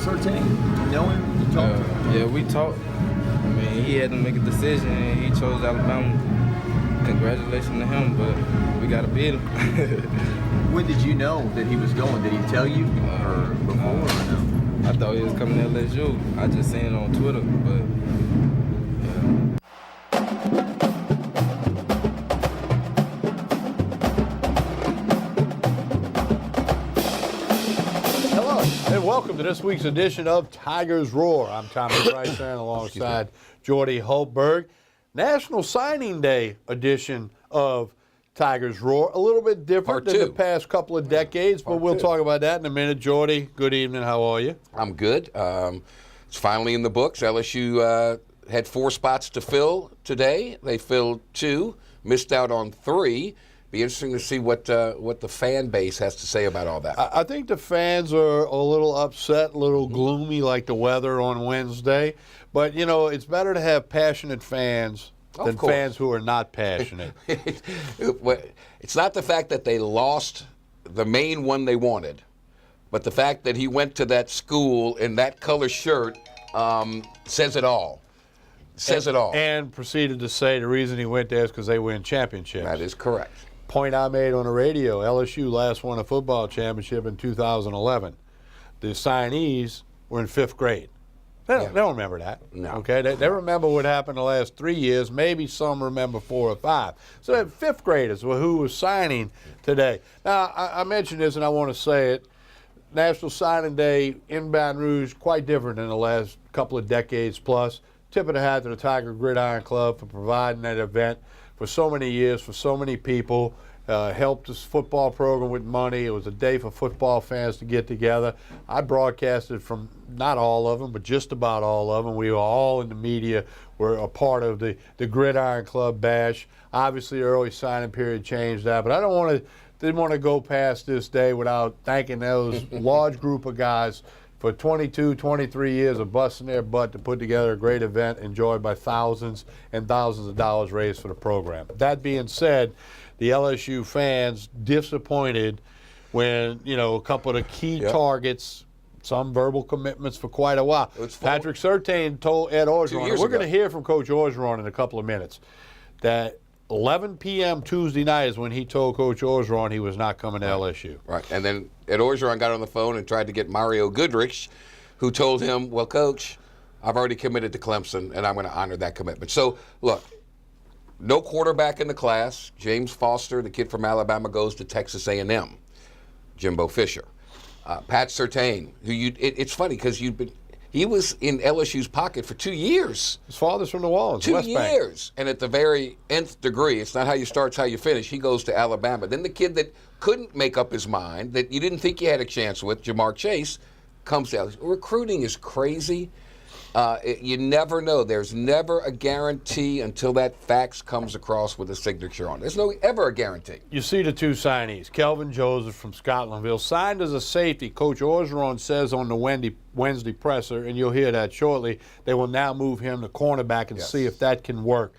Surtain? You know him? You talked to him? Yeah, we talked. I mean, he had to make a decision, and he chose Alabama. Congratulations to him, but we got to beat him. When did you know that he was going? Did he tell you or before or no? I thought he was coming to LSU. I just seen it on Twitter, but yeah. And welcome to this week's edition of Tigers Roar. I'm Tommy Bryson alongside Jordy Hultberg. National Signing Day edition of Tigers Roar. A little bit different than the past couple of decades, but we'll talk about that in a minute. Jordy, good evening. How are you? I'm good. It's finally in the books. LSU had 4 spots to fill today. They filled 2, missed out on 3. Be interesting to see what the fan base has to say about all that. I think the fans are a little upset, a little gloomy like the weather on Wednesday. But, you know, it's better to have passionate fans than fans who are not passionate. It's not the fact that they lost the main one they wanted, but the fact that he went to that school in that color shirt says it all. Says it all. And proceeded to say the reason he went there is because they win championships. That is correct. Point I made on the radio, LSU last won a football championship in 2011. The signees were in 5th grade. They don't remember that. No. Okay, they remember what happened the last 3 years. Maybe some remember 4 or 5. So they're 5th graders who was signing today. Now, I mentioned this and I want to say it. National Signing Day in Baton Rouge, quite different than the last couple of decades plus. Tip of the hat to the Tiger Gridiron Club for providing that event for so many years, for so many people. Helped this football program with money. It was a day for football fans to get together. I broadcasted from not all of them, but just about all of them. We were all in the media. We're a part of the Gridiron Club bash. Obviously, the early signing period changed that, but I didn't want to go past this day without thanking those large group of guys for 22, 23 years of busting their butt to put together a great event enjoyed by thousands and thousands of dollars raised for the program. That being said, the LSU fans disappointed when, you know, a couple of the key targets, some verbal commitments for quite a while. Patrick Surtain told Ed Orgeron, we're going to hear from Coach Orgeron in a couple of minutes, that 11 p.m. Tuesday night is when he told Coach Orgeron he was not coming to LSU. Right, and then Ed Orgeron got on the phone and tried to get Mario Goodrich, who told him, well, Coach, I've already committed to Clemson, and I'm going to honor that commitment. So, look, no quarterback in the class. James Foster, the kid from Alabama, goes to Texas A&M. Jimbo Fisher. Pat Surtain, who it's funny because he was in LSU's pocket for 2 years. His father's from New Orleans, 2 West Bank. years. And at the very nth degree, it's not how you start, it's how you finish. He goes to Alabama. Then the kid that couldn't make up his mind, that you didn't think you had a chance with, Jamar Chase, comes to LSU. Recruiting is crazy. You never know. There's never a guarantee until that fax comes across with a signature on it. There's ever a guarantee. You see the 2 signees. Kelvin Joseph from Scotlandville, signed as a safety. Coach Orgeron says on the Wednesday presser, and you'll hear that shortly, they will now move him to cornerback and see if that can work.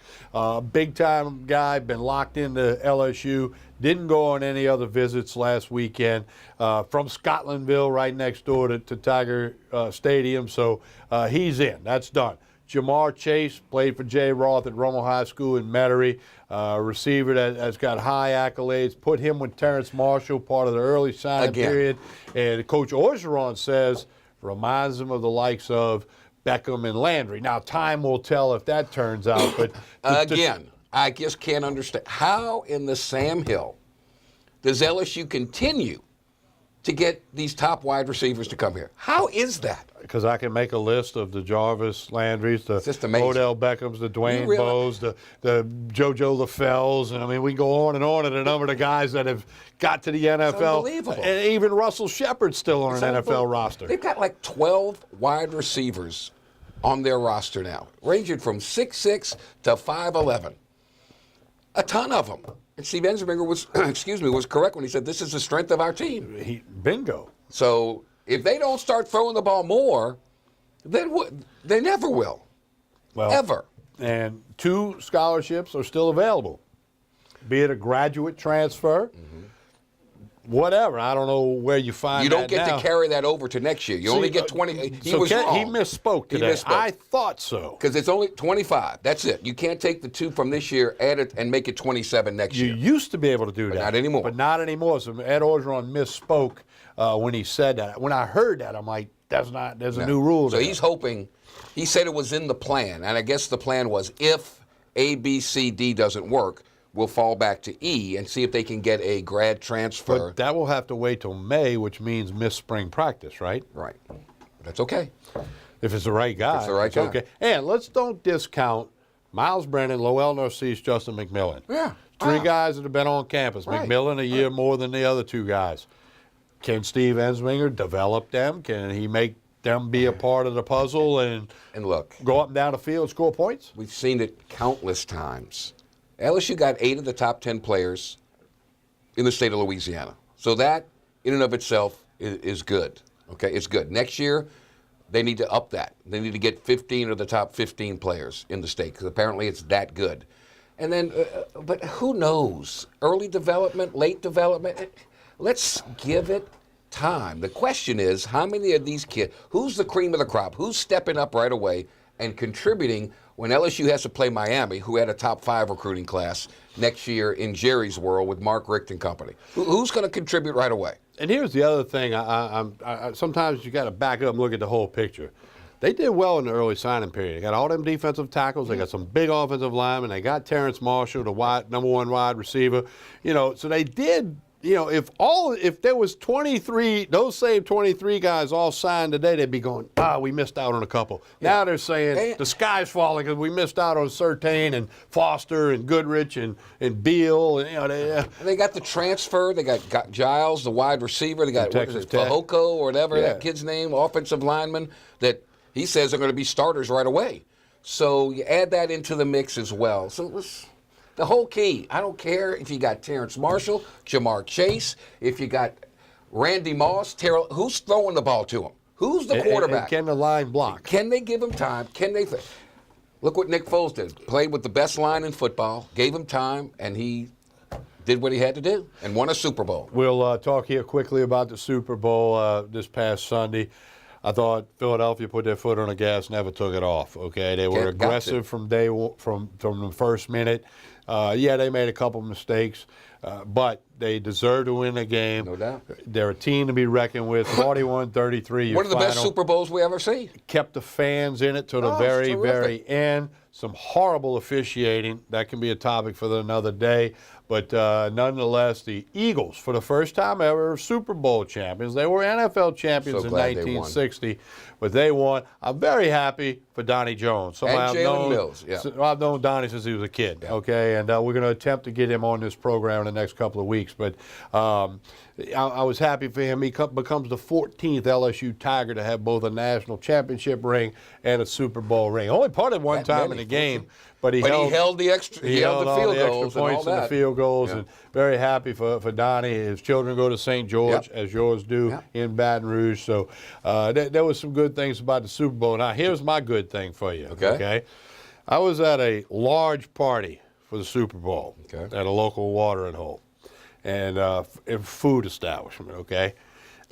Big-time guy, been locked into LSU. Didn't go on any other visits last weekend. From Scotlandville, right next door to Tiger Stadium. So he's in. That's done. Jamar Chase played for Jay Roth at Rummel High School in Metairie. Receiver that has got high accolades. Put him with Terrence Marshall, part of the early signing period. And Coach Orgeron says, reminds him of the likes of Beckham and Landry. Now, time will tell if that turns out. But I just can't understand. How in the Sam Hill does LSU continue to get these top wide receivers to come here? How is that? Because I can make a list of the Jarvis Landrys, the Odell Beckhams, the Dwayne Bowes, the JoJo LaFells, and I mean, we go on and a number of the guys that have got to the NFL. It's unbelievable. And even Russell Shepard's still on an NFL roster. They've got like 12 wide receivers on their roster now, ranging from 6'6" to 5'11". A ton of them. And Steve Ensminger was correct when he said this is the strength of our team. Bingo. So if they don't start throwing the ball more, then they never will. Well, ever. And 2 scholarships are still available, be it a graduate transfer. whatever. I don't know where you find You don't that get now. to carry that over to next year. You only get 20. He was wrong. He misspoke today. He misspoke. I thought so. Because it's only 25. That's it. You can't take the 2 from this year, add it, and make it 27 next You year. used to be able to do that. not anymore. But not anymore. So Ed Orgeron misspoke when he said that. When I heard that, I'm like, there's a new rule So there. he's hoping. He said it was in the plan, and I guess the plan was if A, B, C, D doesn't work, we'll fall back to E and see if they can get a grad transfer. But that will have to wait till May, which means miss spring practice, right? Right. That's okay. If it's the right guy. it's the right guy. Okay. And let's don't discount Miles Brennan, Lowell Narcisse, Justin McMillan. Yeah. Three Wow. guys that have been on campus. Right. McMillan a year more than the other 2 guys. Can Steve Ensminger develop them? Can he make them be a part of the puzzle and And look, go up and down the field and score points? we've seen it countless times. LSU got 8 of the top 10 players in the state of Louisiana. So that, in and of itself, is good. Okay, it's good. Next year, they need to up that. They need to get 15 of the top 15 players in the state because apparently it's that good. And then, but who knows? Early development, late development. Let's give it time. The question is, how many of these kids? Who's the cream of the crop? Who's stepping up right away and contributing when LSU has to play Miami, who had a top 5 recruiting class next year in Jerry's world with Mark Richt and company? Who's going to contribute right away? And here's the other thing. Sometimes you got to back up and look at the whole picture. They did well in the early signing period. They got all them defensive tackles. They got some big offensive linemen. They got Terrence Marshall, the number 1 wide receiver. So they did. If there was 23, those same 23 guys all signed today, they'd be going, we missed out on a couple. Yeah. Now they're saying the sky's falling because we missed out on Surtain and Foster and Goodrich and Beal. And, And they got the transfer. They got Giles, the wide receiver. They got Texas Tech. Fehoko or whatever that kid's name, offensive lineman, that he says are going to be starters right away. So you add that into the mix as well. So it was the whole key. I don't care if you got Terrence Marshall, Jamar Chase, if you got Randy Moss, Terrell. Who's throwing the ball to him? Who's the quarterback? And can the line block? Can they give him time? Can they? Look what Nick Foles did. Played with the best line in football, gave him time, and he did what he had to do and won a Super Bowl. We'll talk here quickly about the Super Bowl this past Sunday. I thought Philadelphia put their foot on the gas, never took it off. Okay, they were aggressive from day one, from the first minute. They made a couple mistakes, but they deserve to win the game. No doubt. They're a team to be reckoned with. 41-33. One of the best Super Bowls we ever seen. Kept the fans in it to the Oh, very, it's very terrific. end. Some horrible officiating. That can be a topic for another day. But nonetheless, the Eagles, for the first time ever, are Super Bowl champions. They were NFL champions So in glad they won. 1960, but they won. I'm very happy for Donnie Jones. Somebody And Jalen Mills, yeah. I've known Donnie since he was a kid, okay? And we're going to attempt to get him on this program in the next couple of weeks. But I was happy for him. He becomes the 14th LSU Tiger to have both a national championship ring and a Super Bowl ring. Only parted one That time many, in the game, 14. but he But held he held the extra. he held the all field the goals extra and points all and the that. field goals, Yeah. and very happy for Donnie. His children go to St. George, Yep. as yours do Yep. in Baton Rouge. So there was some good things about the Super Bowl. Now, here's my good thing for you. Okay. I was at a large party for the Super Bowl Okay. at a local watering hole and a food establishment, okay?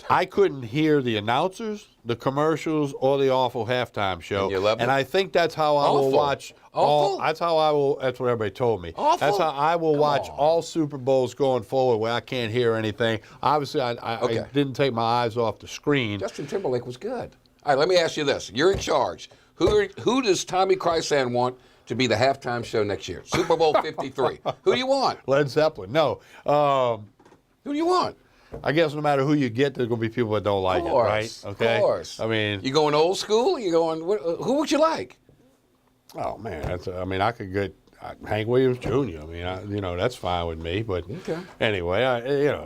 I couldn't hear the announcers, the commercials, or the awful halftime show. And you loved it? I think that's how I will Awful? watch Awful? that's how I will. That's what everybody told me. Awful? That's how I will Come watch on. all Super Bowls going forward, where I can't hear anything. Obviously, I Okay. didn't take my eyes off the screen. Justin Timberlake was good. All right, let me ask you this: you're in charge. Who does Tommy Krysan want to be the halftime show next year? Super Bowl 53. Who do you want? Led Zeppelin. No. Who do you want? I guess no matter who you get, there's going to be people that don't like Of it, course, right? Okay. Of course. I mean, you going old school? You going? Who would you like? oh man, I could get Hank Williams Jr. That's fine with me. But Okay. anyway,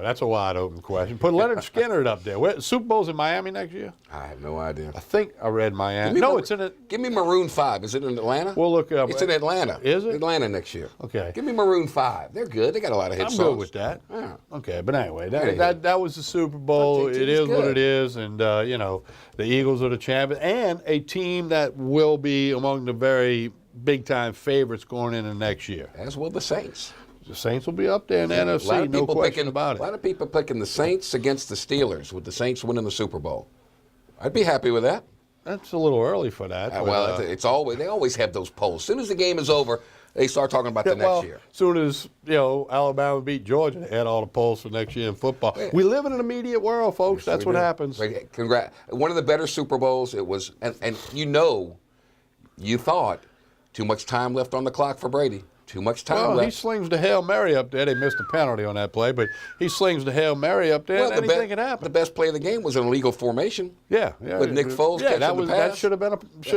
that's a wide open question. Put Leonard Skinner up there. Super Bowl's in Miami next year? I have no idea. I think I read Miami. Give me No, Mar- it's in it. Give me Maroon 5. Is it in Atlanta? We'll look it up. It's in Atlanta. Is it? Atlanta next year. Okay. Give me Maroon 5. They're good. They got a lot of hit I'm songs. good with that. Yeah. Okay, but anyway, Anyhow. that was the Super Bowl. Okay, It team's is what good. it is, and the Eagles are the champions, and a team that will be among the very big time favorites going into next year. As will the Saints. The Saints will be up there in the A lot NFC, of no people question picking, about A lot it. of people picking the Saints against the Steelers, with the Saints winning the Super Bowl. I'd be happy with that. That's a little early for that. but, Well, it's always they always have those polls. As soon as the game is over, they start talking about the next year. As soon as Alabama beat Georgia, they had all the polls for next year in football. Yeah. We live in an immediate world, folks. That's what happens. Congrats! One of the better Super Bowls. It was, and you thought too much time left on the clock for Brady. Too much time Well, left. he slings the Hail Mary up there. They missed a penalty on that play, but he slings the Hail Mary up there, and anything can happen. The best play of the game was an illegal formation. Yeah. With Nick Foles catching that the that pass. shouldn't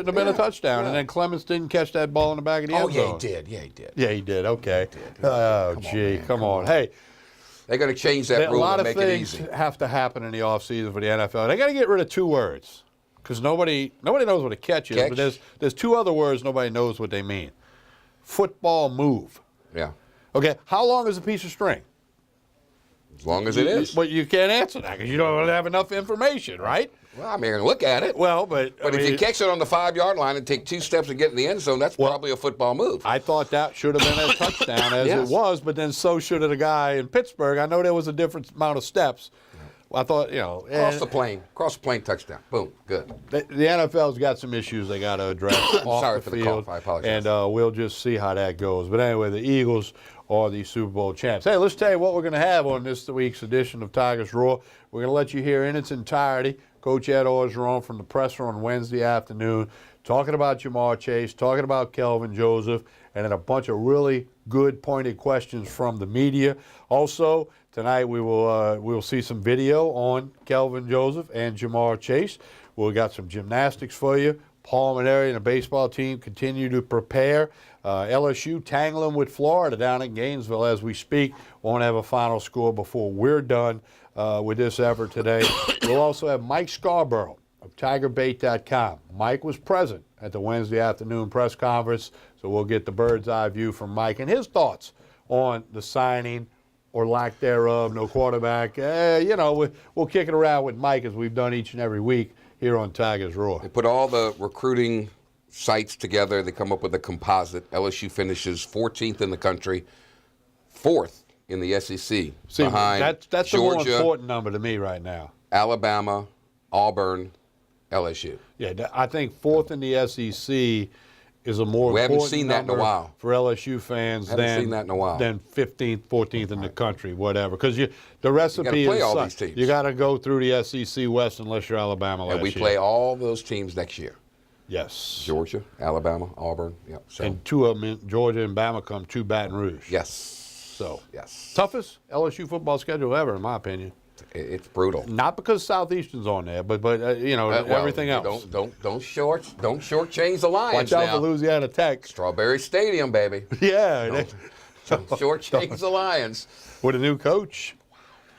have been a touchdown. Yeah. And then Clemens didn't catch that ball in the back of the end zone. He did. Yeah, he did. Yeah, he did. Okay. Oh, gee, come on. Hey, They're going to change that a rule lot and of make it things easy. have to happen in the offseason for the NFL. They got to get rid of two words because nobody knows what a catch is. Catch? But there's two other words nobody knows what they mean. Football move. Yeah, Okay, how long is a piece of string? as long as it is. But you can't answer that because you don't have enough information, right? Well, I mean, look at it. Well, but If you catch it on the 5-yard line and take 2 steps and get in the end zone, that's probably a football move. I thought that should have been a touchdown as Yes. it was, but then so should have the guy in Pittsburgh. I know there was a different amount of steps. I thought, Cross the plane, touchdown. Boom, good. the NFL's got some issues they got to address off Sorry the for the field. cough. I apologize. And we'll just see how that goes. But anyway, the Eagles are the Super Bowl champs. Hey, let's tell you what we're going to have on this week's edition of Tigers Roar. We're going to let you hear in its entirety Coach Ed Orgeron from the presser on Wednesday afternoon talking about Ja'Marr Chase, talking about Kelvin Joseph, and then a bunch of really good pointed questions from the media. Also, tonight we'll see some video on Kelvin Joseph and Ja'Marr Chase. We've got some gymnastics for you. Paul Maneri and the baseball team continue to prepare. LSU tangling with Florida down in Gainesville as we speak. Won't have a final score before we're done with this effort today. We'll also have Mike Scarborough of TigerBait.com. Mike was present at the Wednesday afternoon press conference, so we'll get the bird's eye view from Mike and his thoughts on the signing or lack thereof, no quarterback. We'll kick it around with Mike as we've done each and every week here on Tigers Roar. They put all the recruiting sites together. They come up with a composite. LSU finishes 14th in the country, 4th in the SEC, behind that's the more Georgia, important number to me right now. Alabama, Auburn, LSU. Yeah, I think 4th in the SEC is a more We haven't important seen that in a number while. for LSU fans Haven't seen that in a while. than 15th, 14th in the country, whatever. Because the recipe play is all such. these teams. You got to go through the SEC West unless you're Alabama. And we last play year. all those teams next year. Yes. Georgia, Alabama, Auburn. Yep. So, And two of them, Georgia and Bama, come to Baton Rouge. yes. So Yes. toughest LSU football schedule ever, in my opinion. It's brutal. Not because Southeastern's on there, but everything else. Don't shortchange the Lions Watch out now. for Louisiana Tech. Strawberry Stadium, baby. Yeah, Don't shortchange the Lions. with a new coach.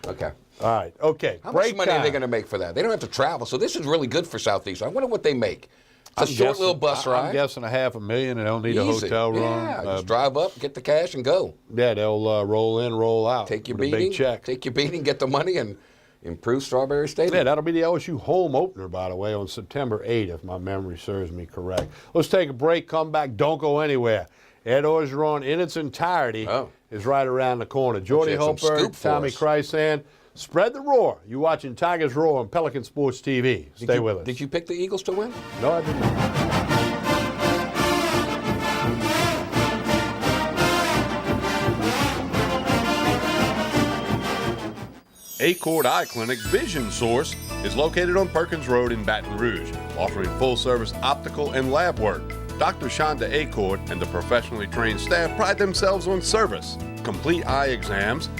Okay. All right. Okay. How Break much money are they time. going to make for that? They don't have to travel, so this is really good for Southeast. I wonder what they make. It's a I'm short guessing- little bus ride. I'm guessing $500,000, and they'll need a Easy. hotel room. Yeah, just drive up, get the cash, and go. Yeah, they'll roll in, roll out. Take your with a beating. big check. Take your beating, get the money, and improve Strawberry Stadium. Yeah, that'll be the LSU home opener, by the way, on September 8th, if my memory serves me correct. Let's take a break, come back, don't go anywhere. Ed Orgeron in its entirety is right around the corner. Jordy you have some Holberg, scoop for Tommy us. Krysan. Spread the roar. You watching Tigers Roar on Pelican Sports TV. Stay with us. Did you pick the Eagles to win? No, I did not. Acord Eye Clinic Vision Source is located on Perkins Road in Baton Rouge, offering full-service optical and lab work. Dr. Shonda Acord and the professionally trained staff pride themselves on service, complete eye exams,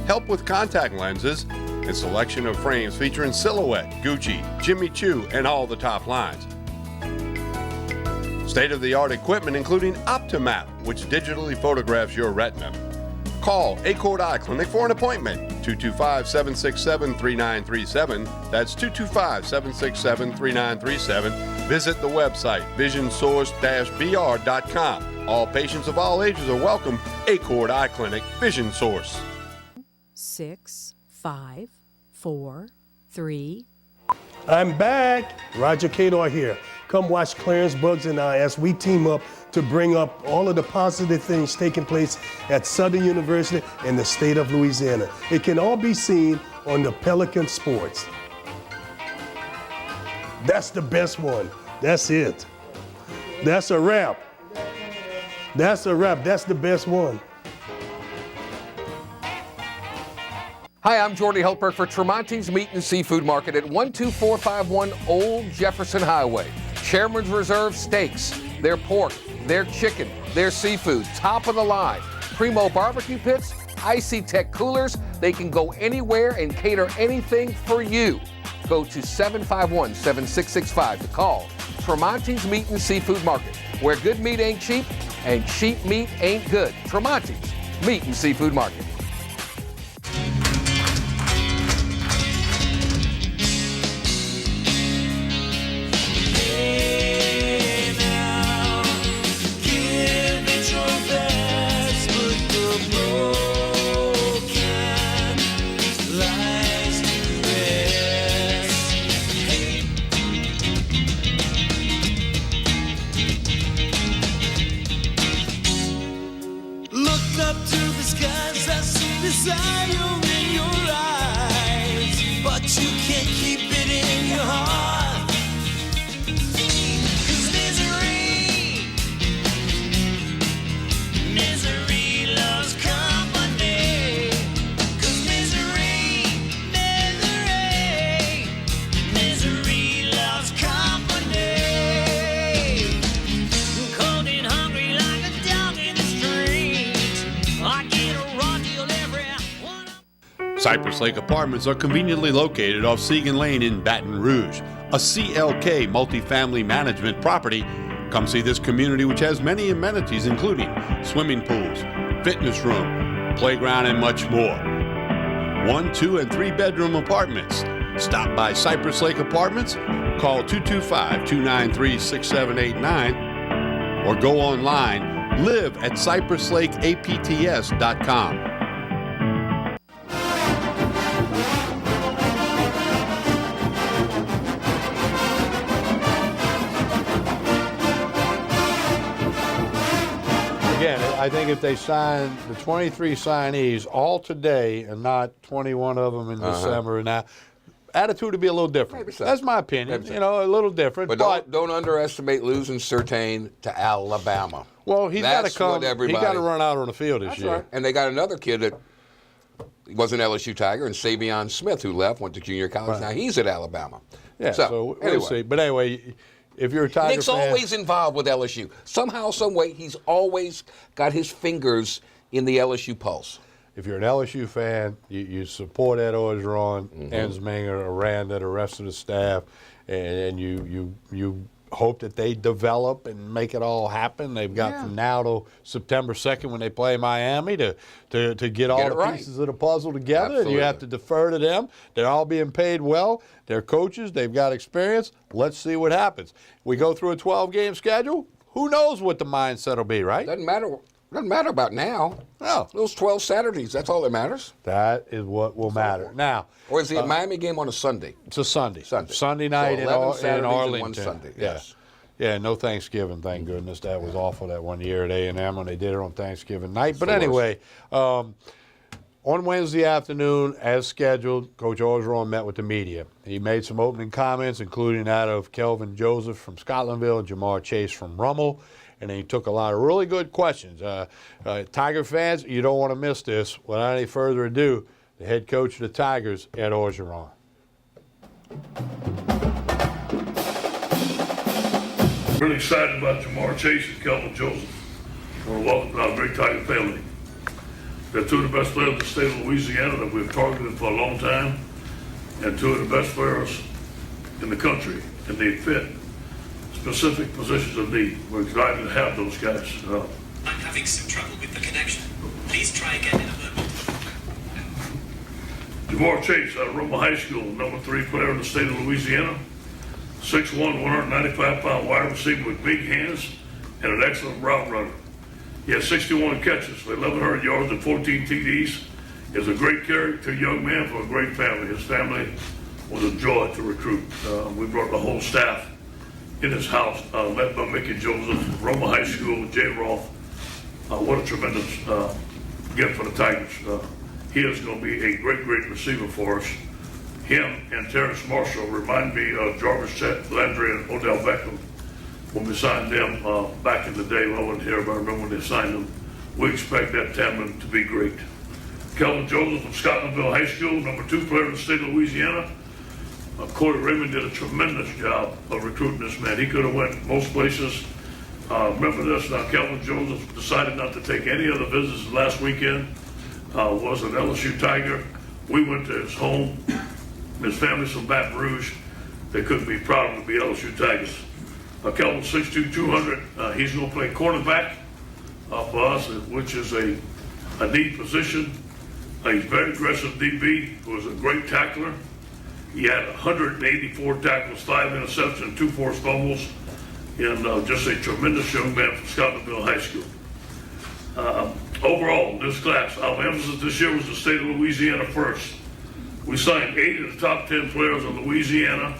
help with contact lenses, and selection of frames featuring Silhouette, Gucci, Jimmy Choo, and all the top lines. State-of-the-art equipment including Optimap, which digitally photographs your retina. Call Acord Eye Clinic for an appointment, 225-767-3937. That's 225-767-3937. Visit the website, visionsource-br.com. All patients of all ages are welcome. Acord Eye Clinic, Vision Source. 6, 5, 4, 3. I'm back. Roger Cador here. Come watch Clarence Bugs and I as we team up to bring up all of the positive things taking place at Southern University in the state of Louisiana. It can all be seen on the Pelican Sports. That's the best one. That's it. That's a wrap. That's a wrap. That's the best one. Hi, I'm Jordy Helper for Tremonti's Meat and Seafood Market at 12451 Old Jefferson Highway. Chairman's Reserve steaks, their pork, their chicken, their seafood, top of the line. Primo barbecue pits, Icy Tech coolers. They can go anywhere and cater anything for you. Go to 751-7665 to call Tremonti's Meat and Seafood Market, where good meat ain't cheap and cheap meat ain't good. Tremonti's Meat and Seafood Market. Cypress Lake Apartments are conveniently located off Segan Lane in Baton Rouge, a CLK multifamily management property. Come see this community, which has many amenities including swimming pools, fitness room, playground, and much more. 1, 2, and 3 bedroom apartments. Stop by Cypress Lake Apartments, call 225-293-6789, or go online, live at cypresslakeapts.com. Again, I think if they sign the 23 signees all today and not 21 of them in December, and now attitude would be a little different. Maybe so. That's my opinion. Maybe so. You know, a little different. But don't underestimate losing Surtain to Alabama. Well, he's got to That's come. what everybody- He got to run out on the field this year. Right. And they got another kid that was an LSU Tiger, and Savion Smith, who left, went to junior college. Now he's at Alabama. Yeah. So anyway. we'll see. But anyway, if you're a Tiger Nick's fan, always involved with LSU. Somehow, some way, he's always got his fingers in the LSU pulse. if you're an LSU fan, you support Ed Orgeron, Ensminger, Aranda, the rest of the staff, and you hope that they develop and make it all happen. They've got from now to September 2nd when they play Miami to get all the pieces of the puzzle together. Absolutely. And you have to defer to them. They're all being paid well. They're coaches. They've got experience. Let's see what happens. We go through a 12-game schedule. Who knows what the mindset will be, right? Doesn't matter about now. No. Those 12 Saturdays, that's all that matters. That is what will matter. Now, Or is the Miami game on a Sunday? it's a Sunday. Sunday. Sunday night So in 11 Saturdays and Arlington. one Sunday, Yeah. yes. Yeah, no Thanksgiving, thank goodness. That was awful that one year at A&M when they did it on Thanksgiving night. But So anyway, on Wednesday afternoon, as scheduled, Coach Orgeron met with the media. He made some opening comments, including that of Kelvin Joseph from Scotlandville and Jamar Chase from Rummel. And then he took a lot of really good questions. Tiger fans, you don't want to miss this. Without any further ado, the head coach of the Tigers, Ed Orgeron. Really excited about Jamar Chase and Kelvin Joseph. I want to welcome our great Tiger family. They're two of the best players in the state of Louisiana that we've targeted for a long time, and two of the best players in the country, and they fit specific positions of need. We're excited to have those guys. I'm having some trouble with the connection. Please try again in a moment. Jamar Chase out of Roma High School, number 3 player in the state of Louisiana. 6'1", 195-pound wide receiver with big hands and an excellent route runner. He has 61 catches for 1,100 yards and 14 TDs. He is a great character, young man for a great family. His family was a joy to recruit. We brought the whole staff in his house, led by Mickey Joseph, Roma High School, Jay Roth. What a tremendous gift for the Tigers. He is going to be a great receiver for us. Him and Terrence Marshall remind me of Jarvis Landry and Odell Beckham when we signed them back in the day. Well, I wasn't here, but I remember when they signed them. We expect that tandem to be great. Kelvin Joseph from Scotlandville High School, number 2 player in the state of Louisiana. Corey Raymond did a tremendous job of recruiting this man. He could have went most places. Remember this, now Kelvin Joseph decided not to take any other visits last weekend. Was an LSU Tiger. We went to his home. His family's from Baton Rouge. They couldn't be proud to be LSU Tigers. Kelvin 6'2", 200. He's going to play cornerback for us, which is a need position. He's very aggressive DB, who is a great tackler. He had 184 tackles, 5 interceptions, 2 forced fumbles, and just a tremendous young man from Scotlandville High School. Overall, this class, our emphasis this year was the state of Louisiana first. We signed 8 of the top 10 players in Louisiana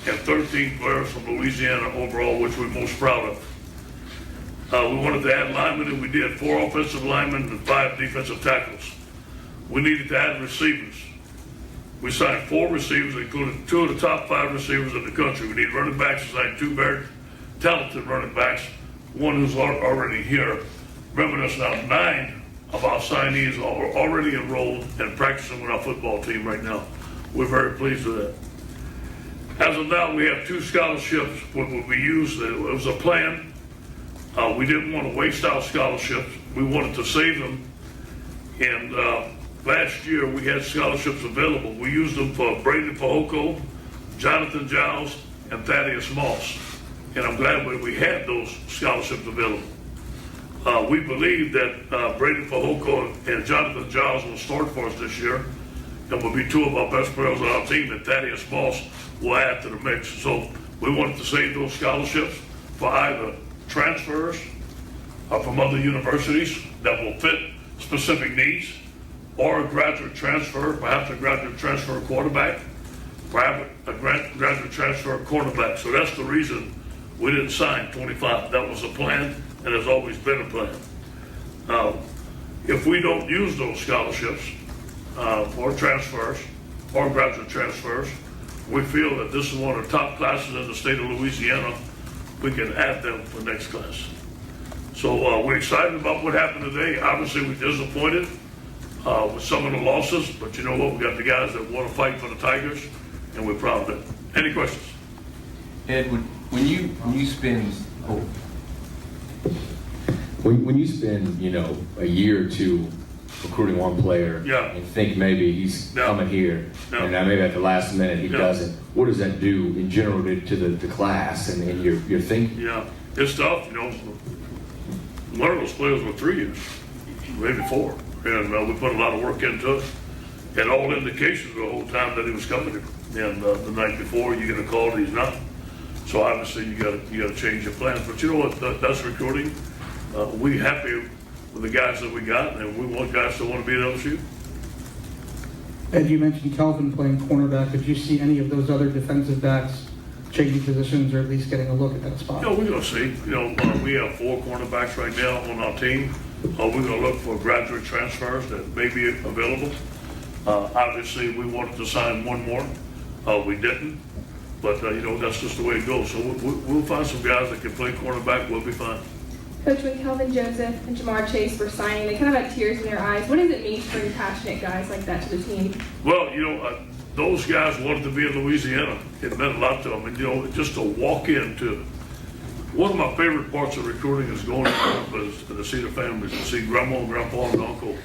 and 13 players from Louisiana overall, which we're most proud of. We wanted to add linemen, and we did 4 offensive linemen and 5 defensive tackles. We needed to add receivers. We signed 4 receivers, including 2 of the top 5 receivers in the country. We need running backs. We signed 2 very talented running backs, one who's already here. Remember this now, 9 of our signees are already enrolled and practicing with our football team right now. We're very pleased with that. As of now, we have 2 scholarships which will be used. It was a plan. We didn't want to waste our scholarships. We wanted to save them. And last year, we had scholarships available. We used them for Brady Fehoko, Jonathan Giles, and Thaddeus Moss. And I'm glad we had those scholarships available. We believe that Brady Fehoko and Jonathan Giles will start for us this year and will be 2 of our best players on our team, and Thaddeus Moss will add to the mix. So we wanted to save those scholarships for either transfers from other universities that will fit specific needs, or a graduate transfer, perhaps a graduate transfer quarterback, perhaps a graduate transfer cornerback. So that's the reason we didn't sign 25. That was a plan, and has always been a plan. Now, if we don't use those scholarships for transfers or graduate transfers, we feel that this is one of the top classes in the state of Louisiana. We can add them for next class. So we're excited about what happened today. Obviously, we're disappointed with some of the losses, but you know what? We got the guys that want to fight for the Tigers, and we're proud of it. Any questions? Ed, when you spend when you spend a year or 2 recruiting one player, yeah, and think maybe he's coming here, and now maybe at the last minute he doesn't, what does that do in general to the class and your thinking? Yeah, it's tough. One of those players were 3 years, maybe 4, and we put a lot of work into it. And all indications the whole time that he was coming here. And the night before, you get a call that he's not. So obviously, you got to change your plans. But you know what? That's recruiting. We're happy with the guys that we got, and we want guys that want to be at LSU. Ed, you mentioned Kelvin playing cornerback. Did you see any of those other defensive backs changing positions, or at least getting a look at that spot? We're going to see. We have 4 cornerbacks right now on our team. We're going to look for graduate transfers that may be available. Obviously, we wanted to sign 1 more. We didn't. But, that's just the way it goes. So we'll find some guys that can play cornerback. We'll be fine. Coach, when Kelvin Joseph and Jamar Chase were signing, they kind of had tears in their eyes. What does it mean to bring passionate guys like that to the team? Well, those guys wanted to be in Louisiana. It meant a lot to them. And, just to walk into one of my favorite parts of recruiting is going to see the families, to see grandma and grandpa and uncle,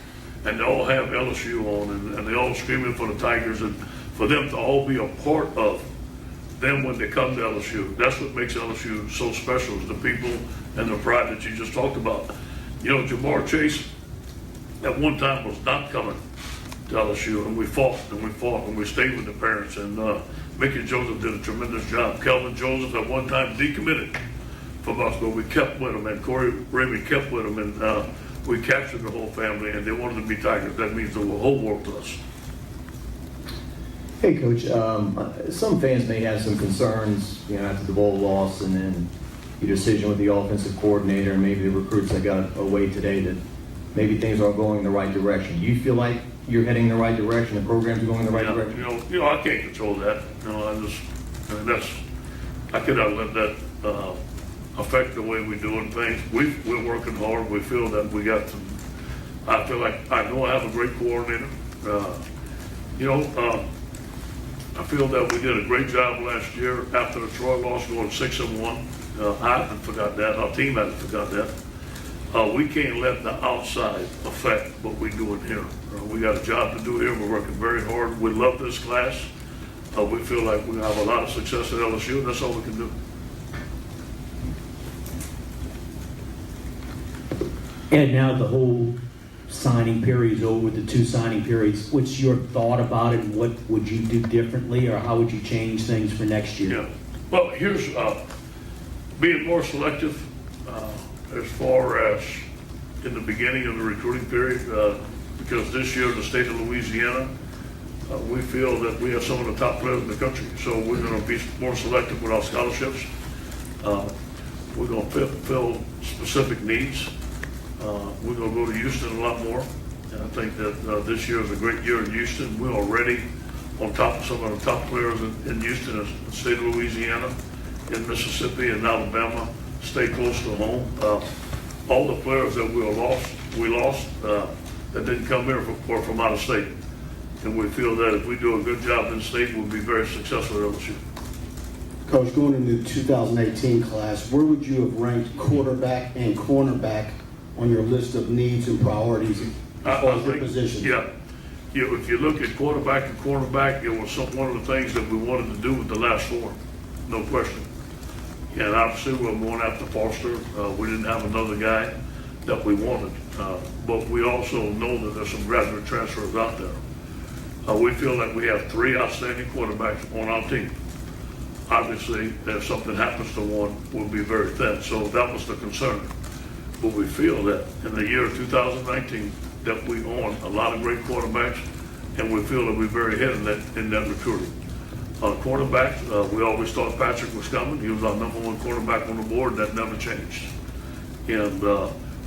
and they all have LSU on, and they all screaming for the Tigers, and for them to all be a part of them when they come to LSU. That's what makes LSU so special, is the people and the pride that you just talked about. Jamar Chase at one time was not coming to LSU, and we fought and we stayed with the parents, and Mickey Joseph did a tremendous job. Kelvin Joseph at one time decommitted from us, but we kept with him, and Corey Raymond kept with him, and we captured the whole family, and they wanted to be Tigers. That means the whole world to us. Hey, Coach. Some fans may have some concerns, after the bowl loss, and then your decision with the offensive coordinator, and maybe the recruits that got away today, that maybe things aren't going in the right direction. Do you feel like you're heading in the right direction? The program's going in the right direction. I can't control that. I cannot let that affect the way we're doing things. We're working hard. We feel that we got some. I feel like I know I have a great coordinator. I feel that we did a great job last year after the Troy loss, going 6-1. I haven't forgot that. Our team hasn't forgot that. We can't let the outside affect what we're doing here. We got a job to do here. We're working very hard. We love this class. We feel like we have a lot of success at LSU, and that's all we can do. And now the whole signing period is over with the 2 signing periods. What's your thought about it, and what would you do differently, or how would you change things for next year? Yeah. Well, here's being more selective as far as in the beginning of the recruiting period, because this year in the state of Louisiana, we feel that we have some of the top players in the country. So we're going to be more selective with our scholarships. We're going to fill specific needs. We're going to go to Houston a lot more. And I think that this year is a great year in Houston. We're already on top of some of the top players in Houston, in the state of Louisiana, in Mississippi, and Alabama. Stay close to home. All the players that we lost that didn't come here were from out of state. And we feel that if we do a good job in state, we'll be very successful at LSU. Coach, going into the 2018 class, where would you have ranked quarterback and cornerback on your list of needs and priorities as far as your position? Yeah. If you look at quarterback and cornerback, it was one of the things that we wanted to do with the last 4, no question. And obviously we're going after Foster. We didn't have another guy that we wanted, but we also know that there's some graduate transfers out there. We feel like we have 3 outstanding quarterbacks on our team. Obviously, if something happens to one, we'll be very thin. So that was the concern. But we feel that in the year of 2019, that we own a lot of great quarterbacks, and we feel that we're very ahead in that recruiting. Quarterbacks, we always thought Patrick was coming. He was our #1 quarterback on the board. That never changed. And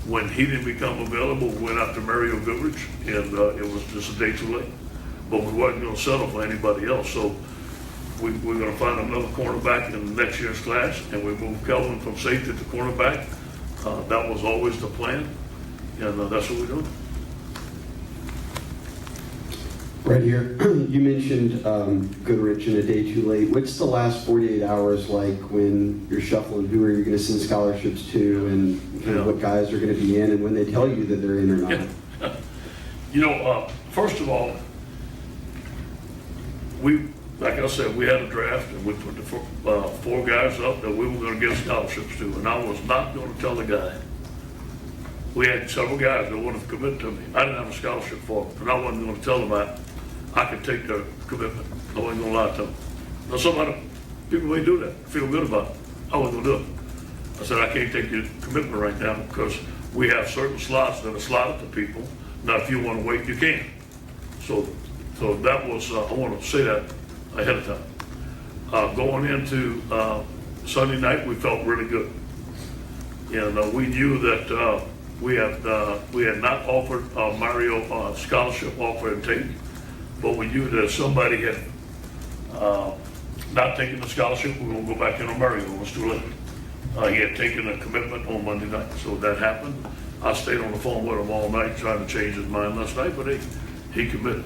when he didn't become available, we went after Mario Goodrich, and it was just a day too late. But we wasn't going to settle for anybody else. So we're going to find another cornerback in next year's class, and we moved Kelvin from safety to cornerback. That was always the plan, and that's what we're doing. Right here, you mentioned Goodrich and a day too late. What's the last 48 hours like when you're shuffling who are you going to send scholarships to, and kind of what guys are going to be in, and when they tell you that they're in or not? First of all, like I said, we had a draft, and we put the 4 guys up that we were going to give scholarships to, and I was not going to tell the guy. We had several guys that wanted to commit to me. I didn't have a scholarship for them, and I wasn't going to tell them I could take their commitment. I wasn't going to lie to them. Now, people may do that, feel good about it. I wasn't going to do it. I said, I can't take your commitment right now because we have certain slots that are slotted to people. Now, if you want to wait, you can. So that was, I want to say that ahead of time. Going into Sunday night, we felt really good. And we knew that we had not offered Mario a scholarship offer and take, but we knew that if somebody had not taken the scholarship, we were going to go back in on Mario. It was too late. He had taken a commitment on Monday night, so that happened. I stayed on the phone with him all night trying to change his mind last night, but he committed.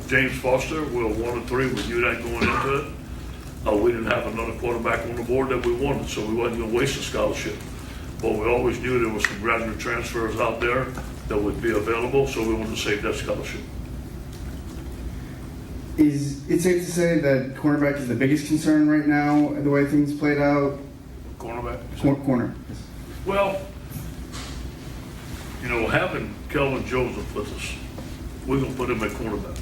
James Foster, we were 1-3. We knew that going into it. We didn't have another quarterback on the board that we wanted, so we wasn't going to waste a scholarship. But we always knew there was some graduate transfers out there that would be available, so we wanted to save that scholarship. Is it safe to say that cornerback is the biggest concern right now, the way things played out? Cornerback? Corner. Well, having Kelvin Joseph with us, we're going to put him at cornerback.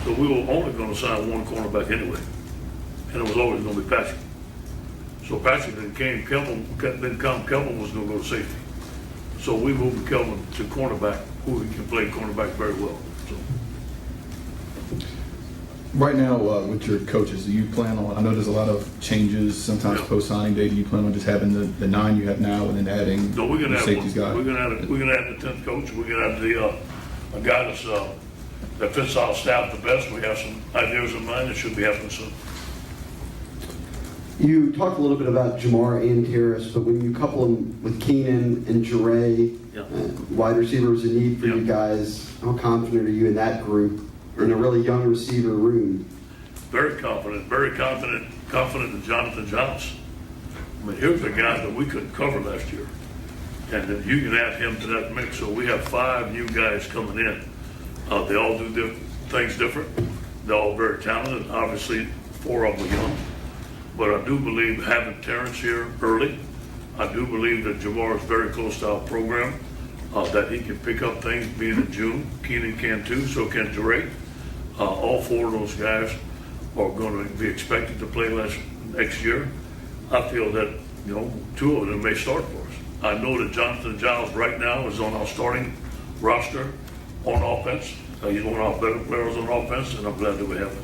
So we were only going to sign 1 cornerback anyway, and it was always going to be Patrick. So Patrick then came, Kelvin was going to go to safety. So we moved Kelvin to cornerback, who he can play cornerback very well. So. Right now, with your coaches, do you plan on, I know there's a lot of changes sometimes post-signing day, do you plan on just having the 9 you have now and then adding No, we're gonna the have safeties guy? we're gonna add the 10th coach. We're gonna have a guy that fits our staff the best. We have some ideas in mind that should be happening soon. You talked a little bit about Jamar and Terrace, but when you couple them with Keenan and Jure, wide receivers in need for you guys, how confident are you in that group, or in a really young receiver room? Very confident in Jonathan Johnson. I mean, here's a guy that we couldn't cover last year. And if you can add him to that mix, so we have 5 new guys coming in. They all do things different. They're all very talented. Obviously, 4 of them are young. But I do believe having Terrence here early, I do believe that Jamar is very close to our program, that he can pick up things being in June. Keenan can too, so can Jure. All 4 of those guys are going to be expected to play next year. I feel that, 2 of them may start for us. I know that Jonathan Giles right now is on our starting roster on offense. He's one of our better players on offense, and I'm glad that we have him.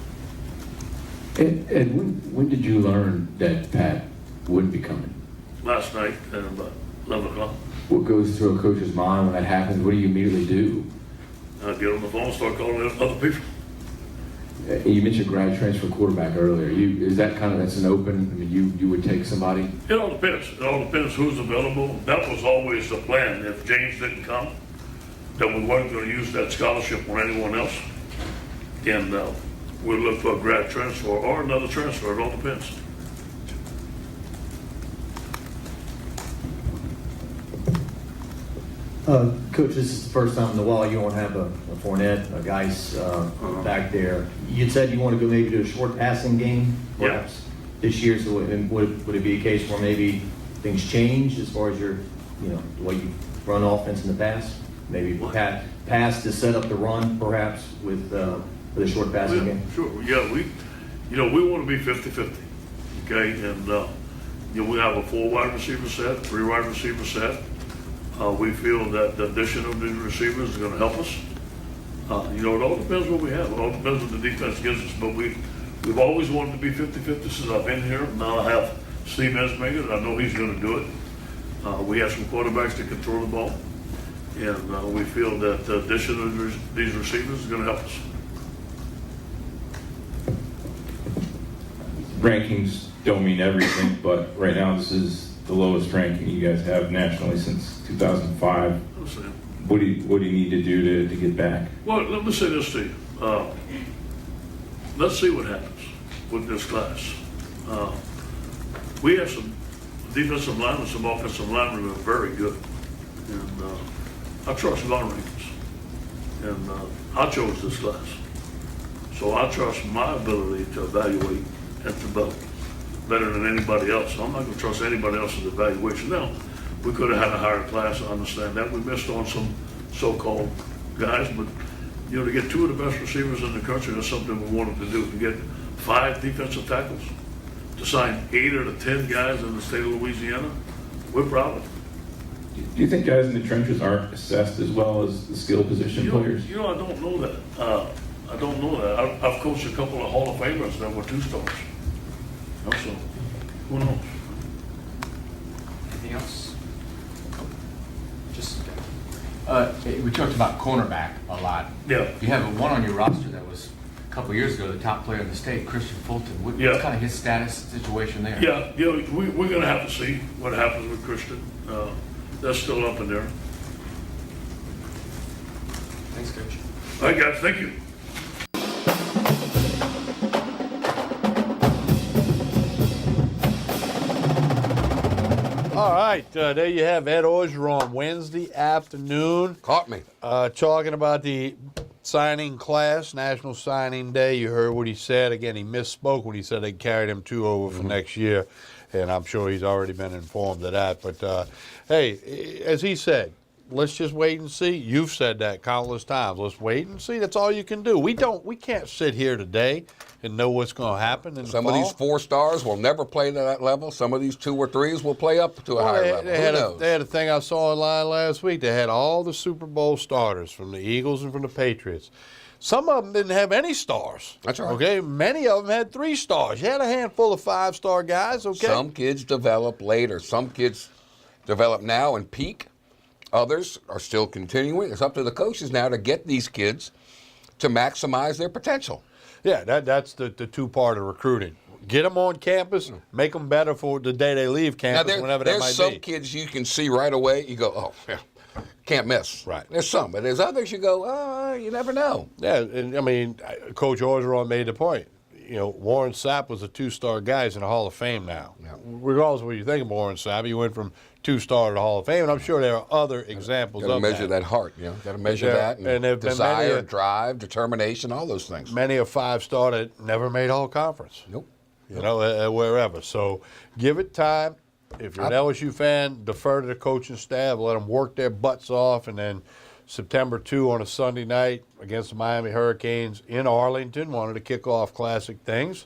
And when did you learn that Pat wouldn't be coming? Last night at about 11 o'clock. What goes through a coach's mind when that happens? What do you immediately do? I get on the phone and start calling other people. You mentioned grad transfer quarterback earlier. Is that that's an open? I mean, you would take somebody? It all depends. It all depends who's available. That was always the plan. If James didn't come, that we weren't going to use that scholarship on anyone else. And we'll look for a grad transfer or another transfer. It all depends. Coach, this is the first time in a while you won't have a Fournette, a Geis back there. You said you want to go maybe to a short passing game, perhaps this year. So would it be a case where maybe things change as far as your, the way you run offense in the past? Maybe pass to set up the run, perhaps with a short passing game. Sure. Yeah, we want to be 50-50. Okay, and we have a 4 wide receiver set, 3 wide receiver set. We feel that the addition of these receivers is going to help us. It all depends what we have. It all depends what the defense gives us. But we've always wanted to be 50-50 since I've been here. Now I have Steve Ensminger, and I know he's going to do it. We have some quarterbacks that can throw the ball. And we feel that the addition of these receivers is going to help us. Rankings don't mean everything, but right now this is the lowest ranking you guys have nationally since 2005. What do you need to do to get back? Well, let me say this to you. Let's see what happens with this class. We have some defensive linemen, some offensive linemen who are very good. And I trust Von Rankins. And I chose this class. So I trust my ability to evaluate and to develop better than anybody else. So I'm not going to trust anybody else's evaluation. Now, we could have had a higher class. I understand that. We missed on some so-called guys, but to get 2 of the best receivers in the country, that's something we wanted to do. To get 5 defensive tackles, to sign 8 of the 10 guys in the state of Louisiana, we're proud of it. Do you think guys in the trenches aren't assessed as well as the skill position players? I don't know that. I don't know that. I've coached a couple of Hall of Famers that were 2 stars. So, who knows? Anything else? We talked about cornerback a lot. Yeah. You have one on your roster that was a couple years ago the top player in the state, Christian Fulton. What's kind of his status situation there? Yeah, we're going to have to see what happens with Christian. That's still up in there. Thanks, Coach. All right, guys. Thank you. All right, there you have Ed Orgeron Wednesday afternoon. Caught me. Talking about the signing class, National Signing Day. You heard what he said. Again, he misspoke when he said they carried him 2 over for next year, and I'm sure he's already been informed of that. But, hey, as he said, let's just wait and see. You've said that countless times. Let's wait and see. That's all you can do. We can't sit here today and know what's going to happen in the fall. Some of these 4 stars will never play to that level. Some of these 2 or 3s will play up to a higher level. Who knows? They had a thing I saw online last week. They had all the Super Bowl starters from the Eagles and from the Patriots. Some of them didn't have any stars. That's right. Okay, many of them had 3 stars. You had a handful of 5-star guys. Okay, Some kids develop later. Some kids develop now and peak. Others are still continuing. It's up to the coaches now to get these kids to maximize their potential. Yeah, that's the 2-part of recruiting. Get them on campus, make them better for the day they leave campus, whenever that might be. There's some kids you can see right away. You go, oh, yeah, can't miss. Right. There's some, but there's others you go, oh, you never know. Yeah, and I mean, Coach Orgeron made the point. You know, Warren Sapp was a 2-star guy. He's in the Hall of Fame now. Yeah. Regardless of what you think of Warren Sapp, he went from 2-star to the Hall of Fame, and I'm sure there are other examples of that. Got to measure that heart, you know. Got to measure that and desire, drive, determination, all those things. Many a 5-star that never made all conference. Nope. You know, wherever. So give it time. If you're an LSU fan, defer to the coaching staff, let them work their butts off, and then September 2 on a Sunday night against the Miami Hurricanes in Arlington, wanted to kick off classic things.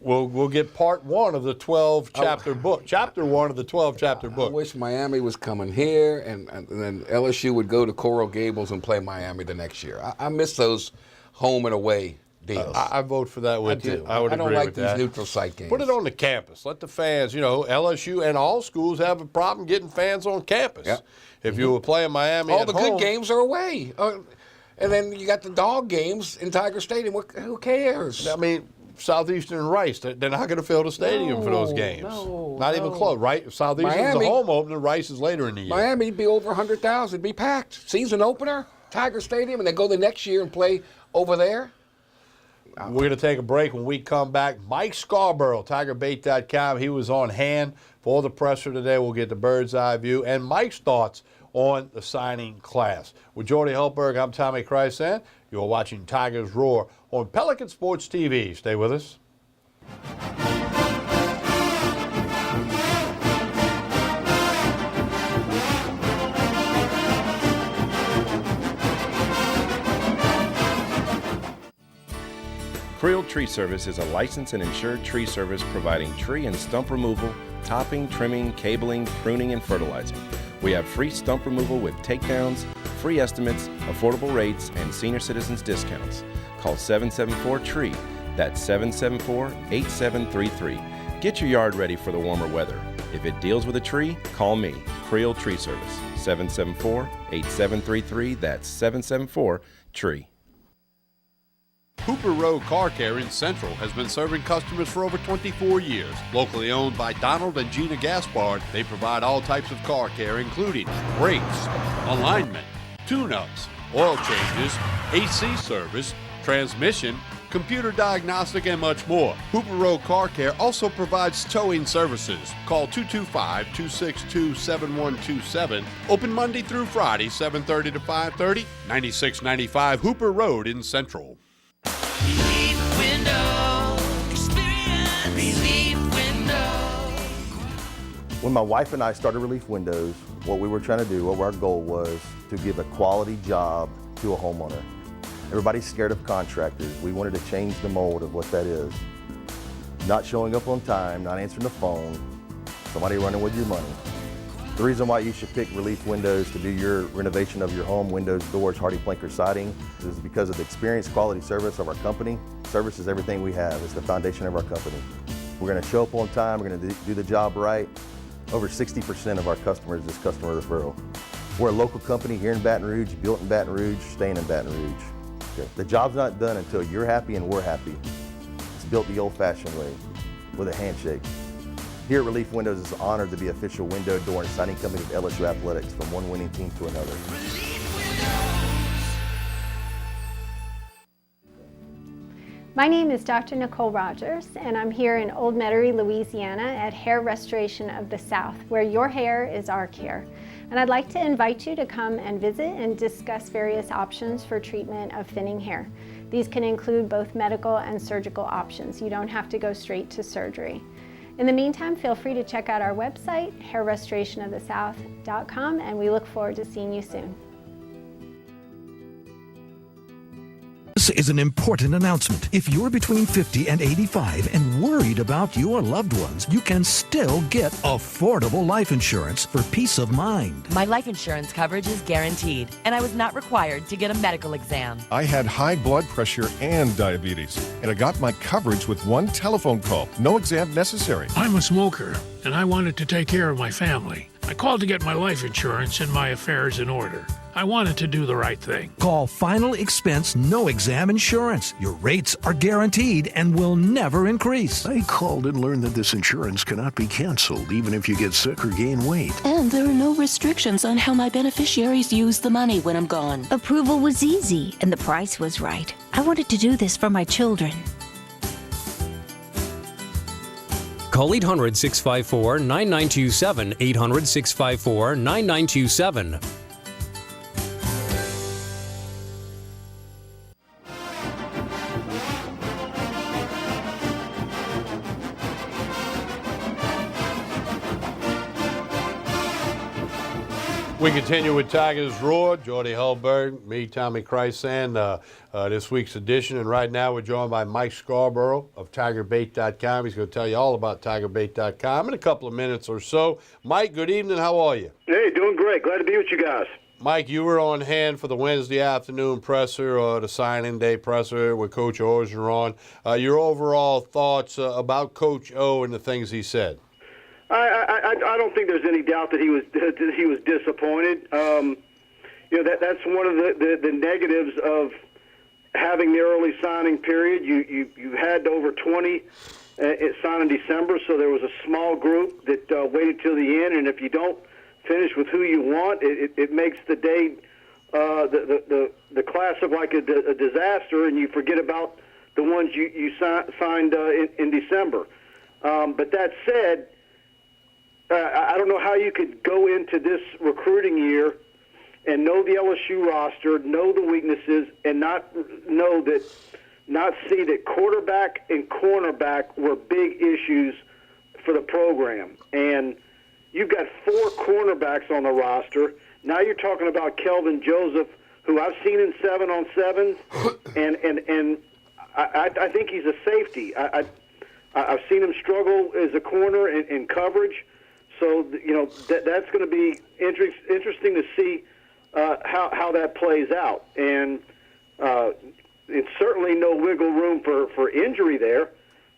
We'll get part 1 of the 12-chapter book, chapter 1 of the 12-chapter book. I wish Miami was coming here, and then LSU would go to Coral Gables and play Miami the next year. I miss those home and away deals. I vote for that with you. I would agree with that. I don't like these neutral site games. Put it on the campus. Let the fans, LSU and all schools have a problem getting fans on campus. Yep. If you were playing Miami all at the home, good games are away. And then you got the dog games in Tiger Stadium. Who cares? I mean, Southeastern and Rice, they're not going to fill the stadium for those games. Not even close, right? Southeastern's the home opener, Rice is later in the year. Miami'd be over 100,000, be packed. Season opener, Tiger Stadium, and then go the next year and play over there. We're going to take a break. When we come back, Mike Scarborough, TigerBait.com, he was on hand for the presser today. We'll get the bird's eye view and Mike's thoughts on the signing class. With Jordy Hultberg, I'm Tommy Krysan. You're watching Tigers Roar on Pelican Sports TV. Stay with us. Creel Tree Service is a licensed and insured tree service providing tree and stump removal, topping, trimming, cabling, pruning, and fertilizing. We have free stump removal with takedowns, free estimates, affordable rates, and senior citizens discounts. Call 774-TREE. That's 774-8733. Get your yard ready for the warmer weather. If it deals with a tree, call me, Creel Tree Service. 774-8733. That's 774-TREE. Hooper Road Car Care in Central has been serving customers for over 24 years. Locally owned by Donald and Gina Gaspard, they provide all types of car care, including brakes, alignment, tune-ups, oil changes, AC service, transmission, computer diagnostic, and much more. Hooper Road Car Care also provides towing services. Call 225-262-7127. Open Monday through Friday, 7:30 to 5:30, 9695 Hooper Road in Central. When my wife and I started Relief Windows, what we were trying to do, what our goal was to give a quality job to a homeowner. Everybody's scared of contractors. We wanted to change the mold of what that is. Not showing up on time, not answering the phone, somebody running with your money. The reason why you should pick Relief Windows to do your renovation of your home, windows, doors, hardy plank, or siding, is because of the experience, quality service of our company. Service is everything we have. It's the foundation of our company. We're going to show up on time. We're going to do the job right. Over 60% of our customers is customer referral. We're a local company here in Baton Rouge, built in Baton Rouge, staying in Baton Rouge. Okay. The job's not done until you're happy and we're happy. It's built the old-fashioned way, with a handshake. Here at Relief Windows, it's an honor to be official window, door, and siding company of LSU Athletics, from one winning team to another. My name is Dr. Nicole Rogers, and I'm here in Old Metairie, Louisiana at Hair Restoration of the South, where your hair is our care. And I'd like to invite you to come and visit and discuss various options for treatment of thinning hair. These can include both medical and surgical options. You don't have to go straight to surgery. In the meantime, feel free to check out our website, hairrestorationofthesouth.com, and we look forward to seeing you soon. is an important announcement. If you're between 50 and 85 and worried about your loved ones, you can still get affordable life insurance for peace of mind. My life insurance coverage is guaranteed, and I was not required to get a medical exam. I had high blood pressure and diabetes, and I got my coverage with one telephone call. No exam necessary. I'm a smoker, and I wanted to take care of my family. I called to get my life insurance and my affairs in order. I wanted to do the right thing. Call Final Expense No Exam Insurance. Your rates are guaranteed and will never increase. I called and learned that this insurance cannot be canceled even if you get sick or gain weight. And there are no restrictions on how my beneficiaries use the money when I'm gone. Approval was easy, and the price was right. I wanted to do this for my children. Call 800-654-9927, 800-654-9927. We continue with Tigers Roar. Jordy Hultberg, me, Tommy Krysan, this week's edition. And right now we're joined by Mike Scarborough of TigerBait.com. He's going to tell you all about TigerBait.com in a couple of minutes or so. Mike, good evening. How are you? Hey, doing great. Glad to be with you guys. Mike, you were on hand for the Wednesday afternoon presser or the signing day presser with Coach Orgeron. Your overall thoughts about Coach O and the things he said? I don't think there's any doubt that he was disappointed. That's one of the negatives of having the early signing period. You had over 20 sign in December, so there was a small group that waited till the end. And if you don't finish with who you want, it makes the day the class of like a disaster, and you forget about the ones you signed in December. But that said, I don't know how you could go into this recruiting year and know the LSU roster, know the weaknesses, and not see that quarterback and cornerback were big issues for the program. And you've got 4 cornerbacks on the roster. Now you're talking about Kelvin Joseph, who I've seen in 7-on-7s, and I think he's a safety. I've seen him struggle as a corner in coverage. So, that's going to be interesting to see how that plays out. And it's certainly no wiggle room for injury there.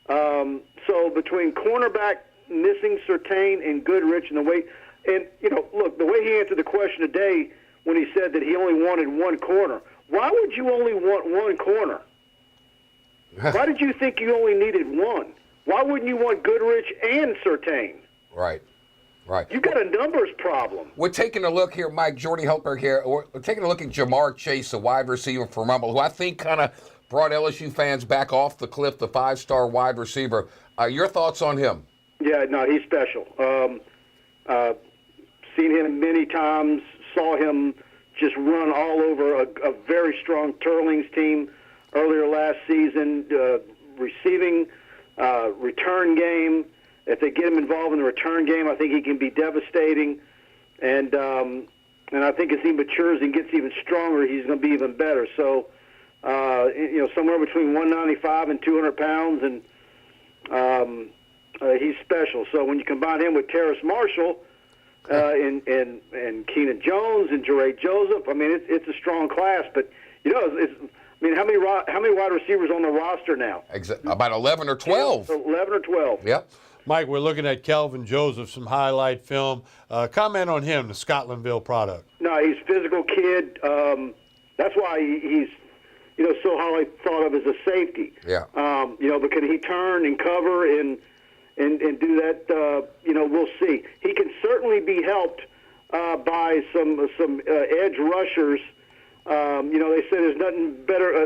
So between cornerback missing Surtain and Goodrich and the way – and, look, the way he answered the question today when he said that he only wanted one corner, why would you only want one corner? Why did you think you only needed one? Why wouldn't you want Goodrich and Surtain? Right. You've got a numbers problem. We're taking a look here, Mike, Jordy Hultberg here. We're taking a look at Jamar Chase, a wide receiver from Rumble, who I think kind of brought LSU fans back off the cliff, the 5-star wide receiver. Your thoughts on him? Yeah, no, he's special. Seen him many times, saw him just run all over a very strong Turlings team earlier last season, receiving, return game. If they get him involved in the return game, I think he can be devastating. And I think as he matures and gets even stronger, he's going to be even better. So, somewhere between 195 and 200 pounds, and he's special. So when you combine him with Terrace Marshall and Keenan Jones and Jeray Joseph, I mean, it's a strong class. But, how many wide receivers on the roster now? About 11 or 12. 11 or 12. Yep. Mike, we're looking at Kelvin Joseph, some highlight film. Comment on him, the Scotlandville product. No, he's a physical kid. That's why he's, so highly thought of as a safety. Yeah. But can he turn and cover and do that? We'll see. He can certainly be helped by some edge rushers. They say there's nothing better.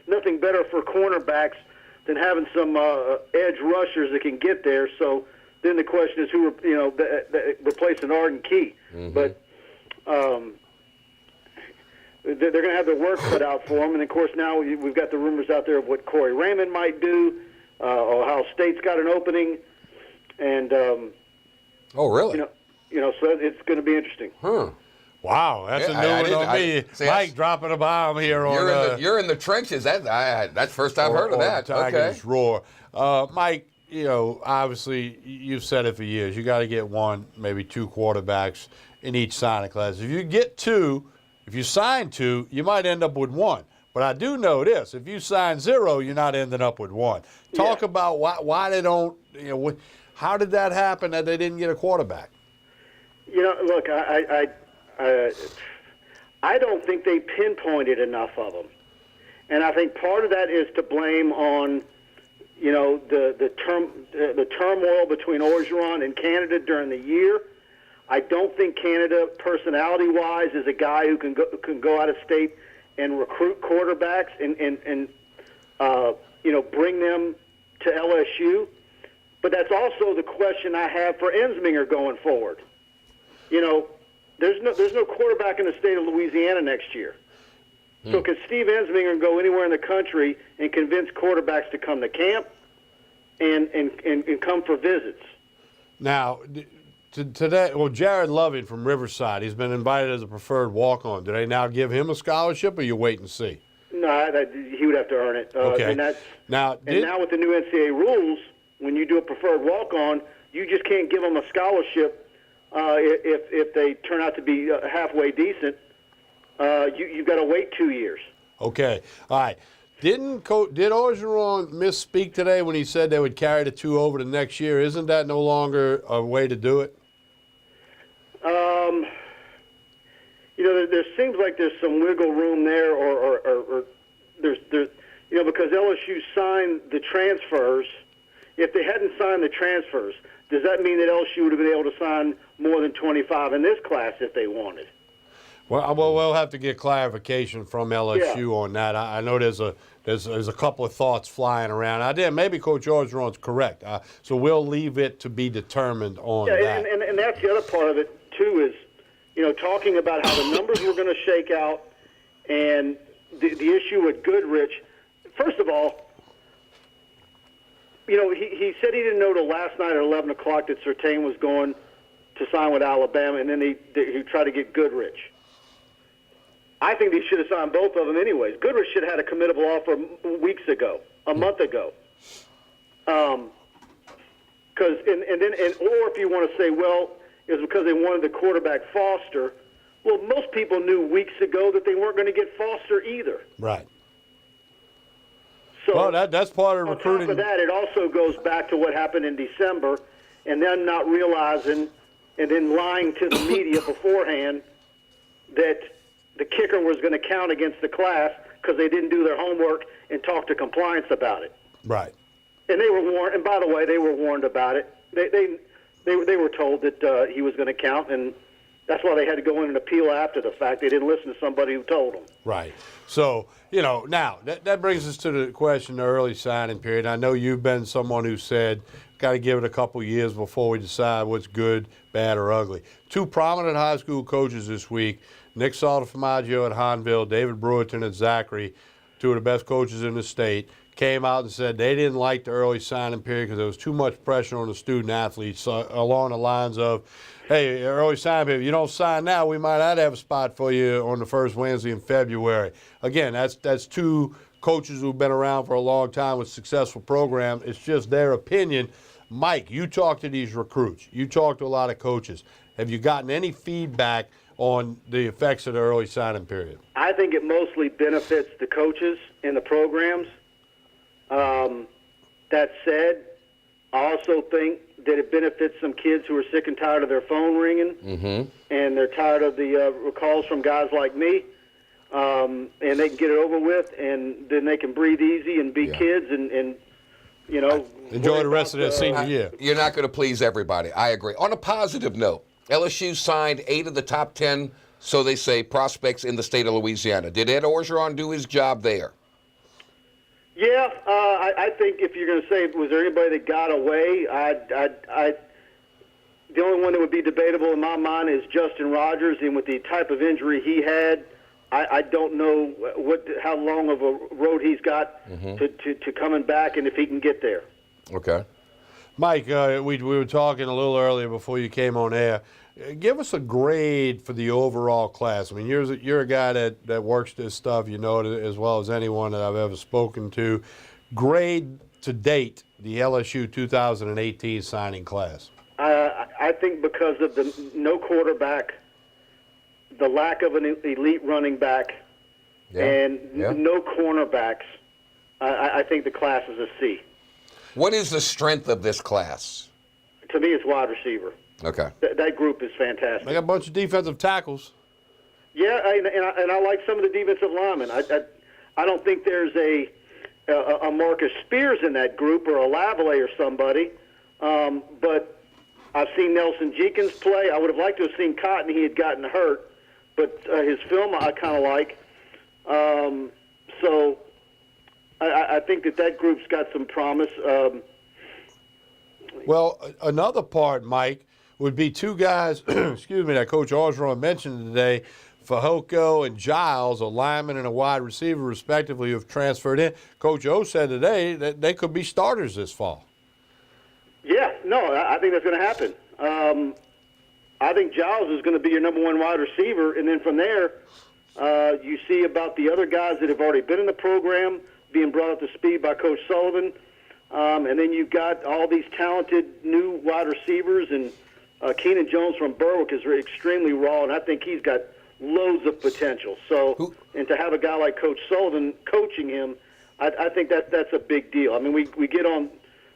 Nothing better for cornerbacks than having some edge rushers that can get there. So then the question is who, replacing Arden Key. Mm-hmm. But they're going to have their work cut out for them. And, of course, now we've got the rumors out there of what Corey Raymond might do. Ohio State's got an opening. And oh, really? So it's going to be interesting. Huh. Wow, that's Yeah, a new one on me. See, Mike dropping a bomb here on. You're in the trenches. That's the first I've heard of that. Tigers Okay. roar. Mike, obviously you've said it for years. You got to get one, maybe two quarterbacks in each signing class. If you get two, if you sign two, you might end up with one. But I do know this: if you sign zero, you're not ending up with one. Talk about why they don't. How did that happen that they didn't get a quarterback? Look, I don't think they pinpointed enough of them, and I think part of that is to blame on, the turmoil between Orgeron and Canada during the year. I don't think Canada, personality-wise, is a guy who can go out of state and recruit quarterbacks and bring them to LSU. But that's also the question I have for Ensminger going forward. There's no quarterback in the state of Louisiana next year. So can Steve Ensminger go anywhere in the country and convince quarterbacks to come to camp and come for visits? Now, today, Jared Loving from Riverside, he's been invited as a preferred walk-on. Do they now give him a scholarship, or you wait and see? No, he would have to earn it. Okay. Now with the new NCAA rules, when you do a preferred walk-on, you just can't give them a scholarship if they turn out to be halfway decent. You've got to wait 2 years. Okay. All right. Did Orgeron misspeak today when he said they would carry the two over to next year? Isn't that no longer a way to do it? There seems like there's some wiggle room there, or there's because LSU signed the transfers. If they hadn't signed the transfers, does that mean that LSU would have been able to sign more than 25 in this class if they wanted? Well, we'll have to get clarification from LSU on that. I know there's a couple of thoughts flying around. Maybe Coach Orgeron's correct. So we'll leave it to be determined on that. And that's the other part of it too is, talking about how the numbers were going to shake out, and the issue with Goodrich. First of all, he said he didn't know till last night at 11 o'clock that Surtain was going to sign with Alabama, and then he tried to get Goodrich. I think they should have signed both of them anyways. Goodrich should have had a committable offer weeks ago, a month ago. Or if you want to say, well, it was because they wanted the quarterback Foster. Well, most people knew weeks ago that they weren't going to get Foster either. Right. So that's part of recruiting. On top of that, it also goes back to what happened in December, and them not realizing and then lying to the media beforehand that the kicker was going to count against the class because they didn't do their homework and talk to compliance about it. Right. And they were warned. And by the way, they were warned about it. They were told that he was going to count, and that's why they had to go in and appeal after the fact. They didn't listen to somebody who told them. Right. So, now that brings us to the question, the early signing period. I know you've been someone who said, got to give it a couple years before we decide what's good, bad, or ugly. Two prominent high school coaches this week, Nick Saltaformaggio at Hahnville, David Brewerton at Zachary, two of the best coaches in the state, came out and said they didn't like the early signing period because there was too much pressure on the student athletes along the lines of, hey, early signing period, if you don't sign now, we might not have a spot for you on the first Wednesday in February. Again, that's two coaches who've been around for a long time with successful programs. It's just their opinion. Mike, you talk to these recruits. You talk to a lot of coaches. Have you gotten any feedback on the effects of the early signing period? I think it mostly benefits the coaches in the programs. That said, I also think that it benefits some kids who are sick and tired of their phone ringing, and they're tired of the calls from guys like me, and they can get it over with, and then they can breathe easy and be kids and enjoy the rest of their senior year. You're not going to please everybody. I agree. On a positive note, LSU signed 8 of the top 10, so they say, prospects in the state of Louisiana. Did Ed Orgeron do his job there? Yeah, I think if you're going to say, was there anybody that got away, the only one that would be debatable in my mind is Justin Rogers, and with the type of injury he had, I don't know how long of a road he's got to coming back and if he can get there. Okay. Mike, we were talking a little earlier before you came on air. give us a grade for the overall class. I mean, you're a guy that works this stuff. You know it as well as anyone that I've ever spoken to. Grade to date the LSU 2018 signing class. I think because of the no quarterback, the lack of an elite running back, and no cornerbacks, I think the class is a C. What is the strength of this class? To me, it's wide receiver. Okay. That group is fantastic. They got a bunch of defensive tackles. Yeah, and I like some of the defensive linemen. I don't think there's a Marcus Spears in that group or a Lavalley or somebody, but I've seen Nelson Jenkins play. I would have liked to have seen Cotton. He had gotten hurt, but his film I kind of like. So I think that group's got some promise. Well, another part, Mike, would be two guys, excuse me, that Coach Orgeron mentioned today, Fehoko and Giles, a lineman and a wide receiver, respectively, who have transferred in. Coach O said today that they could be starters this fall. Yeah, no, I think that's going to happen. I think Giles is going to be your number one wide receiver, and then from there, you see about the other guys that have already been in the program being brought up to speed by Coach Sullivan, and then you've got all these talented new wide receivers, and Keenan Jones from Berwick is extremely raw, and I think he's got loads of potential. So, and to have a guy like Coach Sullivan coaching him, I think that's a big deal. I mean, we get on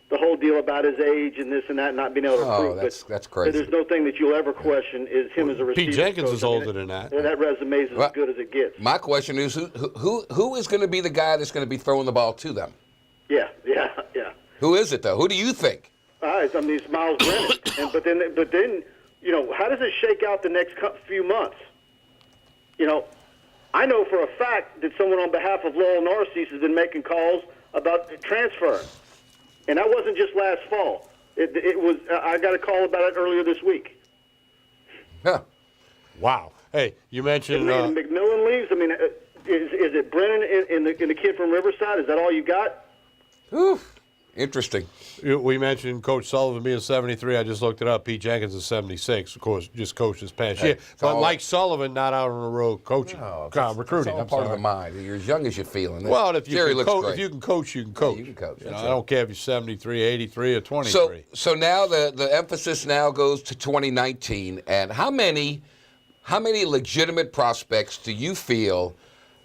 the whole deal about his age and this and that, not being able to recruit. That's crazy. There's no thing that you'll ever question is him as a receiver. Pete Jenkins coach. is older than that. That resume is as good as it gets. My question is, who is going to be the guy that's going to be throwing the ball to them? Yeah. Who is it, though? Who do you think? I mean, it's Miles Brennan. But then, you know, how does it shake out the next few months? You know, I know for a fact that someone on behalf of Lowell Narcisse has been making calls about transferring. And that wasn't just last fall. It was. I got a call about it earlier this week. Huh. Wow. Hey, you mentioned McMillan leaves. I mean, is it Brennan and the kid from Riverside? Is that all you got? Oof. Interesting. We mentioned Coach Sullivan being 73. I just looked it up. Pete Jenkins is 76. Of course, just coached this past year. But like Sullivan, not out on the road coaching, recruiting. It's all part of the mind. You're as young as you're feeling. Well, if you Jerry can looks great. if you can coach, you can coach. Yeah, you can coach. You know, I don't care if you're 73, 83, or 23. So now the emphasis now goes to 2019. And how many legitimate prospects do you feel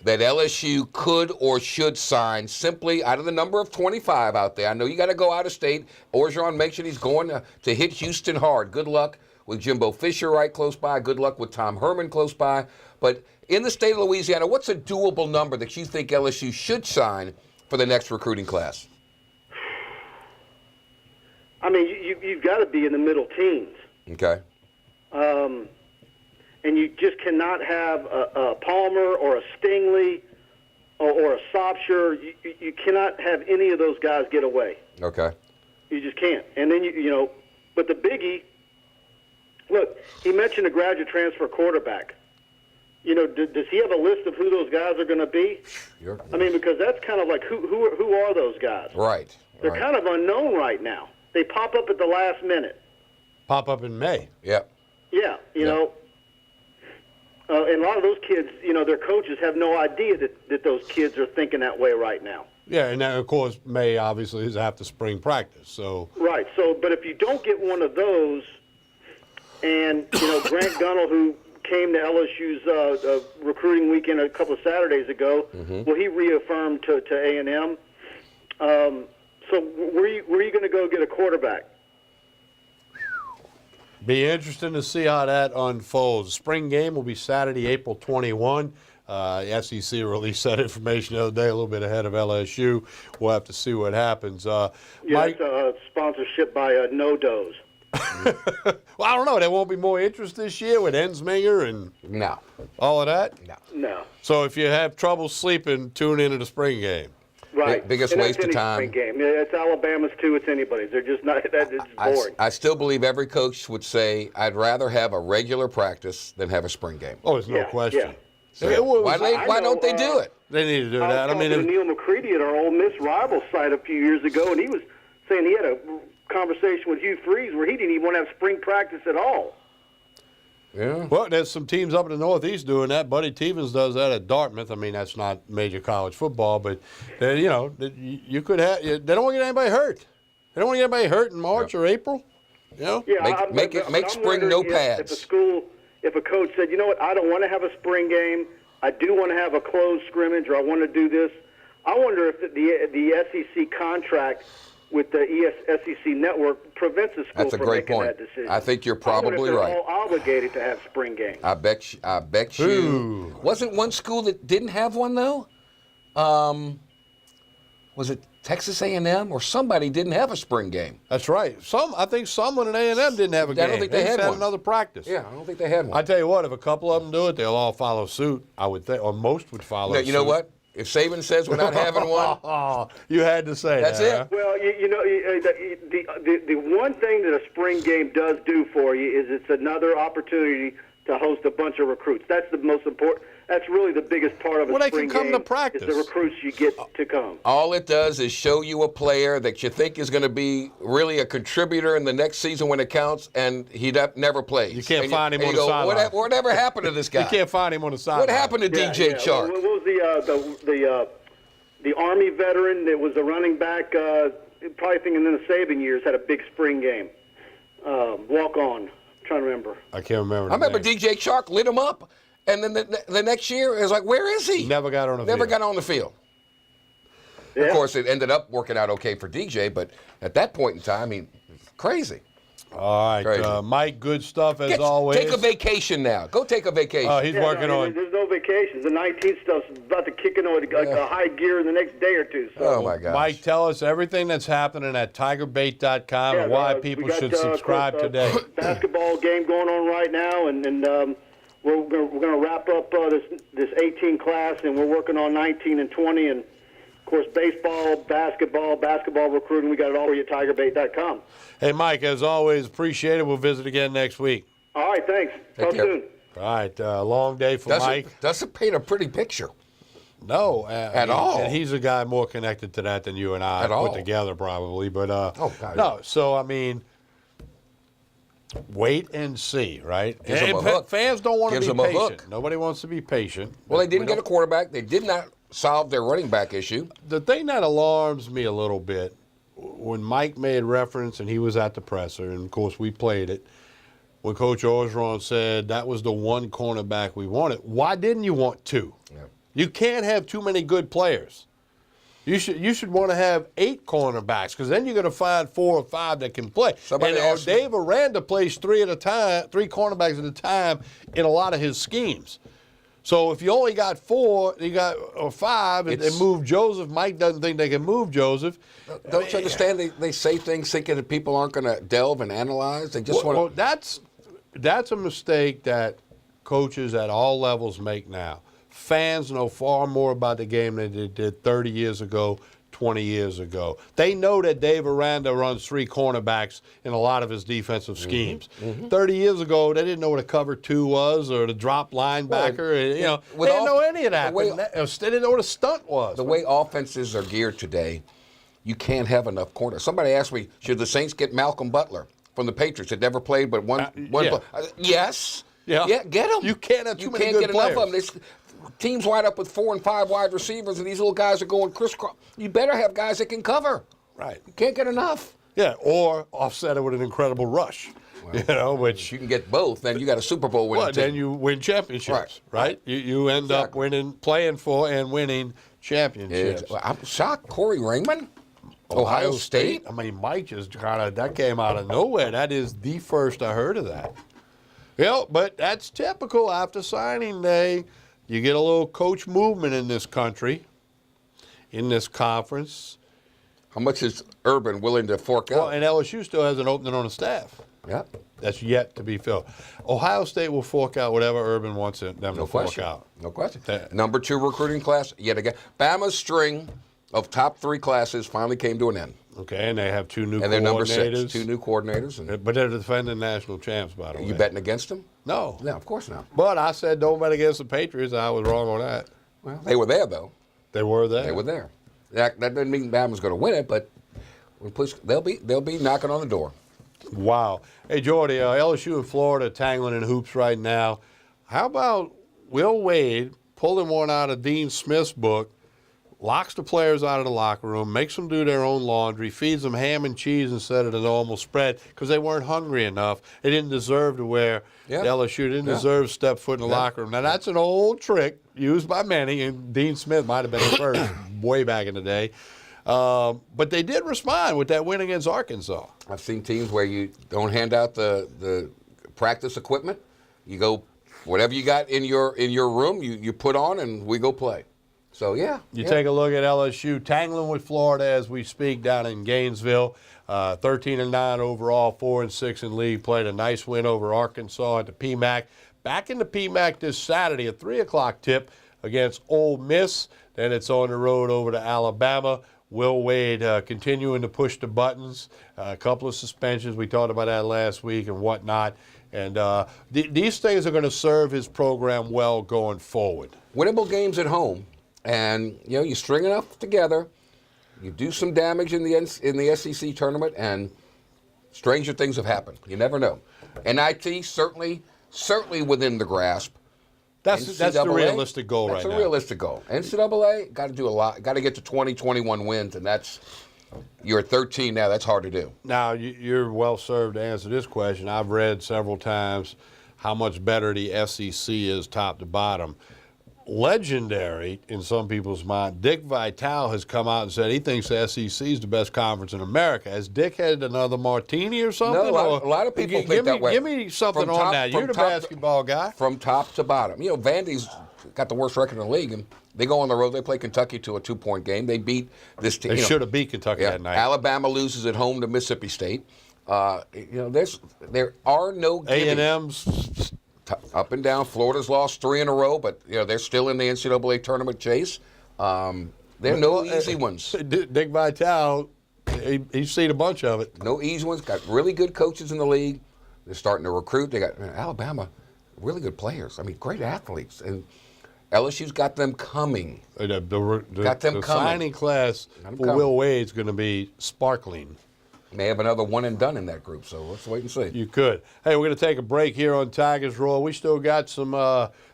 that LSU could or should sign simply out of the number of 25 out there? I know you got to go out of state. Orgeron mentioned he's going to hit Houston hard. Good luck with Jimbo Fisher right close by. Good luck with Tom Herman close by. But in the state of Louisiana, what's a doable number that you think LSU should sign for the next recruiting class? I mean, you've got to be in the middle teens. Okay. And you just cannot have a Palmer or a Stingley or a Sopsher. You cannot have any of those guys get away. Okay. You just can't. And then, you know, but the biggie, look, he mentioned a graduate transfer quarterback. You know, does he have a list of who those guys are going to be? I mean, because that's kind of like, who are those guys? Right. They're kind of unknown right now. They pop up at the last minute. Pop up in May. Yep. Yeah, you know. And a lot of those kids, you know, their coaches have no idea that those kids are thinking that way right now. Yeah, and then, of course, May obviously is after spring practice. So right. So, but if you don't get one of those, and you know, Grant Gunnell, who came to LSU's recruiting weekend a couple of Saturdays ago, well, he reaffirmed to A&M. So, where are you going to go get a quarterback? Be interesting to see how that unfolds. The spring game will be Saturday, April 21. The SEC released that information the other day, a little bit ahead of LSU. We'll have to see what happens. Mike, it's sponsorship by No-Doz. Well, I don't know. There won't be more interest this year with Ensminger and all of that? No. So if you have trouble sleeping, tune into the spring game. Right. Biggest and waste of any time. Spring game. It's Alabama's too. It's anybody's. They're just not. That is boring. I still believe every coach would say, I'd rather have a regular practice than have a spring game. Oh, there's no question. So why don't they do it? They need to do that. I mean, Neil McCready at our Ole Miss rival site a few years ago, and he was saying he had a conversation with Hugh Freeze where he didn't even want to have spring practice at all. Yeah. Well, there's some teams up in the Northeast doing that. Buddy Stevens does that at Dartmouth. I mean, that's not major college football, but you could have. They don't want to get anybody hurt. They don't want to get anybody hurt in March or April. You know, make spring no pads. If a coach said, you know what, I don't want to have a spring game, I do want to have a closed scrimmage, or I want to do this. I wonder if the SEC contract with the SEC network prevents the school from making that decision. I think you're probably right. They're all obligated to have spring games. I bet you. Wasn't one school that didn't have one though? Was it Texas A&M or somebody didn't have a spring game? That's right. I think someone at A&M didn't have a game. I don't think they had one. Another practice. Yeah, I don't think they had one. I tell you what, if a couple of them do it, they'll all follow suit. I would think, or most would follow. You know what? If Saban says we're not having one, you had to say that's that. it. Huh? Well, the one thing that a spring game does do for you is it's another opportunity to host a bunch of recruits. That's the most important. That's really the biggest part of a spring game. Well, they can come to practice. Is the recruits you get to come. All it does is show you a player that you think is going to be really a contributor in the next season when it counts, and he never plays. You can't find him on the sideline. Whatever happened to this guy? You can't find him on the sideline. What happened to DJ Chark? What was the Army veteran that was a running back, probably thinking in the Saban years, had a big spring game. Walk on. I'm trying to remember. I can't remember. I remember DJ Chark lit him up. And then the next year, it was like, where is he? Never got on the field. Yeah. Of course, it ended up working out okay for DJ, but at that point in time, crazy. All right, Crazy. Mike, good stuff as always. Take a vacation now. Go take a vacation. He's working on. There's no vacations. The 19th stuff's about to kick into a high gear in the next day or two. So. Oh, my gosh. Mike, tell us everything that's happening at tigerbait.com and why people should subscribe today. Basketball game going on right now, and we're going to wrap up this 18 class, and we're working on 19 and 20, and of course baseball, basketball recruiting. We got it all for you at tigerbait.com. Hey, Mike, as always, appreciate it. We'll visit again next week. All right, thanks. Talk soon. All right, long day for Mike. Doesn't paint a pretty picture. No, at all. And he's a guy more connected to that than you and I put together, probably. But no. So I mean. Wait and see, right? Gives them a hook. Fans don't want to Gives be them a patient. hook. Nobody wants to be patient. Well, they didn't get a quarterback. They did not solve their running back issue. The thing that alarms me a little bit, when Mike made reference, and he was at the presser, and of course we played it, when Coach Orgeron said that was the one cornerback we wanted, why didn't you want two? Yeah. You can't have too many good players. You should want to have 8 cornerbacks, because then you're going to find 4 or 5 that can play. Dave Aranda plays 3 cornerbacks at a time in a lot of his schemes. So if you only got 4, or 5, and move Joseph. Mike doesn't think they can move Joseph. Don't you understand? They say things thinking that people aren't going to delve and analyze. They just want to. That's a mistake that coaches at all levels make now. Fans know far more about the game than they did 30 years ago, 20 years ago. They know that Dave Aranda runs 3 cornerbacks in a lot of his defensive schemes. 30 years ago, they didn't know what a cover 2 was or the drop linebacker. They didn't know any of that. They didn't know what a stunt was. The way offenses are geared today, you can't have enough corners. Somebody asked me, should the Saints get Malcolm Butler from the Patriots? Had never played but one play. Yes. Yeah, get him. You can't have too many good get players. Enough of them. Teams wide up with 4 and 5 wide receivers, and these little guys are going crisscross. You better have guys that can cover. Right. You can't get enough. Yeah, or offset it with an incredible rush. Well, which you can get both, then you got a Super Bowl winning team. Then you win championships, right? You end up playing for and winning championships. I'm shocked. Corey Raymond, Ohio State. I mean, Mike just that came out of nowhere. That is the first I heard of that. But that's typical after signing day. You get a little coach movement in this country, in this conference. How much is Urban willing to fork out? Well, and LSU still has an opening on the staff. Yeah. That's yet to be filled. Ohio State will fork out whatever Urban wants them to fork out. No question. Number 2 recruiting class, yet again. Bama's string of top 3 classes finally came to an end. Okay, and they have 2 new coordinators. And they're number 6, 2 new coordinators. But they're defending national champs, by the way. You betting against them? No. No, of course not. But I said don't bet against the Patriots, and I was wrong on that. Well, they were there, though. They were there? They were there. That doesn't mean Bama's going to win it, but they'll be knocking on the door. Wow. Hey, Jordy, LSU and Florida tangling in hoops right now. How about Will Wade pulling one out of Dean Smith's book, locks the players out of the locker room, makes them do their own laundry, feeds them ham and cheese instead of the normal spread because they weren't hungry enough. They didn't deserve to wear LSU. They didn't deserve to step foot in the locker room. Now, that's an old trick used by many, and Dean Smith might have been the first way back in the day. But they did respond with that win against Arkansas. I've seen teams where you don't hand out the practice equipment. You go, whatever you got in your room, you put on, and we go play. So, yeah. You take a look at LSU tangling with Florida as we speak down in Gainesville. 13-9 overall, 4-6 in league. Played a nice win over Arkansas at the PMAC. Back in the PMAC this Saturday, a 3 o'clock tip against Ole Miss. Then it's on the road over to Alabama. Will Wade continuing to push the buttons. A couple of suspensions. We talked about that last week and whatnot. And these things are going to serve his program well going forward. Winnable games at home. And, you string enough together, you do some damage in the SEC tournament, and stranger things have happened. You never know. NIT certainly within the grasp. That's the realistic goal right now. That's a realistic goal. NCAA, got to do a lot. Got to get to 20, 21 wins, and you're at 13 now. That's hard to do. Now, you're well served to answer this question. I've read several times how much better the SEC is top to bottom. Legendary in some people's mind, Dick Vitale has come out and said he thinks the SEC is the best conference in America. Has Dick had another martini or something? No, a lot of people think that way. Give me something on that. You're the basketball guy. From top to bottom. Vandy's got the worst record in the league, and they go on the road. They play Kentucky to a 2-point game. They beat this team. They should have beat Kentucky that night. Alabama loses at home to Mississippi State. There are no A&M's up and down. Florida's lost 3 in a row, but they're still in the NCAA tournament chase. There are no easy ones. Dick Vitale, he's seen a bunch of it. No easy ones. Got really good coaches in the league. They're starting to recruit. They got Alabama, really good players. I mean, great athletes. And LSU's got them coming. Got them coming. Signing class for Will Wade's going to be sparkling. May have another one and done in that group, so let's wait and see. You could. Hey, we're going to take a break here on Tigers Roar. We still got some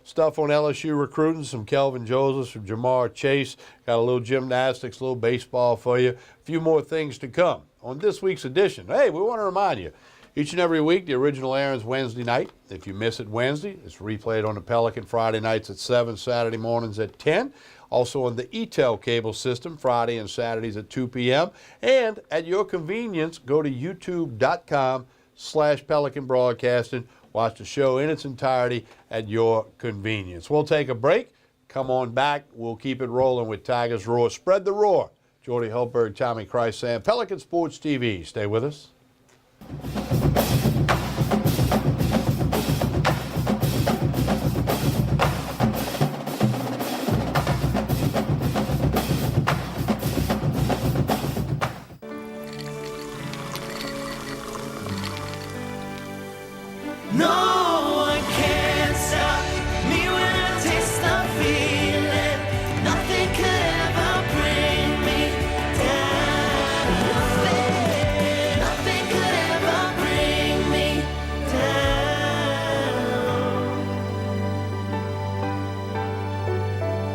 stuff on LSU recruiting, some Kelvin Joseph, some Jamar Chase. Got a little gymnastics, a little baseball for you. A few more things to come on this week's edition. Hey, we want to remind you, each and every week, the original airs Wednesday night. If you miss it Wednesday, it's replayed on the Pelican Friday nights at 7, Saturday mornings at 10. Also on the ETEL cable system, Friday and Saturdays at 2 p.m. And at your convenience, go to youtube.com/Pelican Broadcasting. Watch the show in its entirety at your convenience. We'll take a break. Come on back. We'll keep it rolling with Tigers Roar. Spread the roar. Jordy Hultberg, Tommy Chrysan, Pelican Sports TV. Stay with us.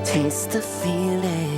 Taste the feeling.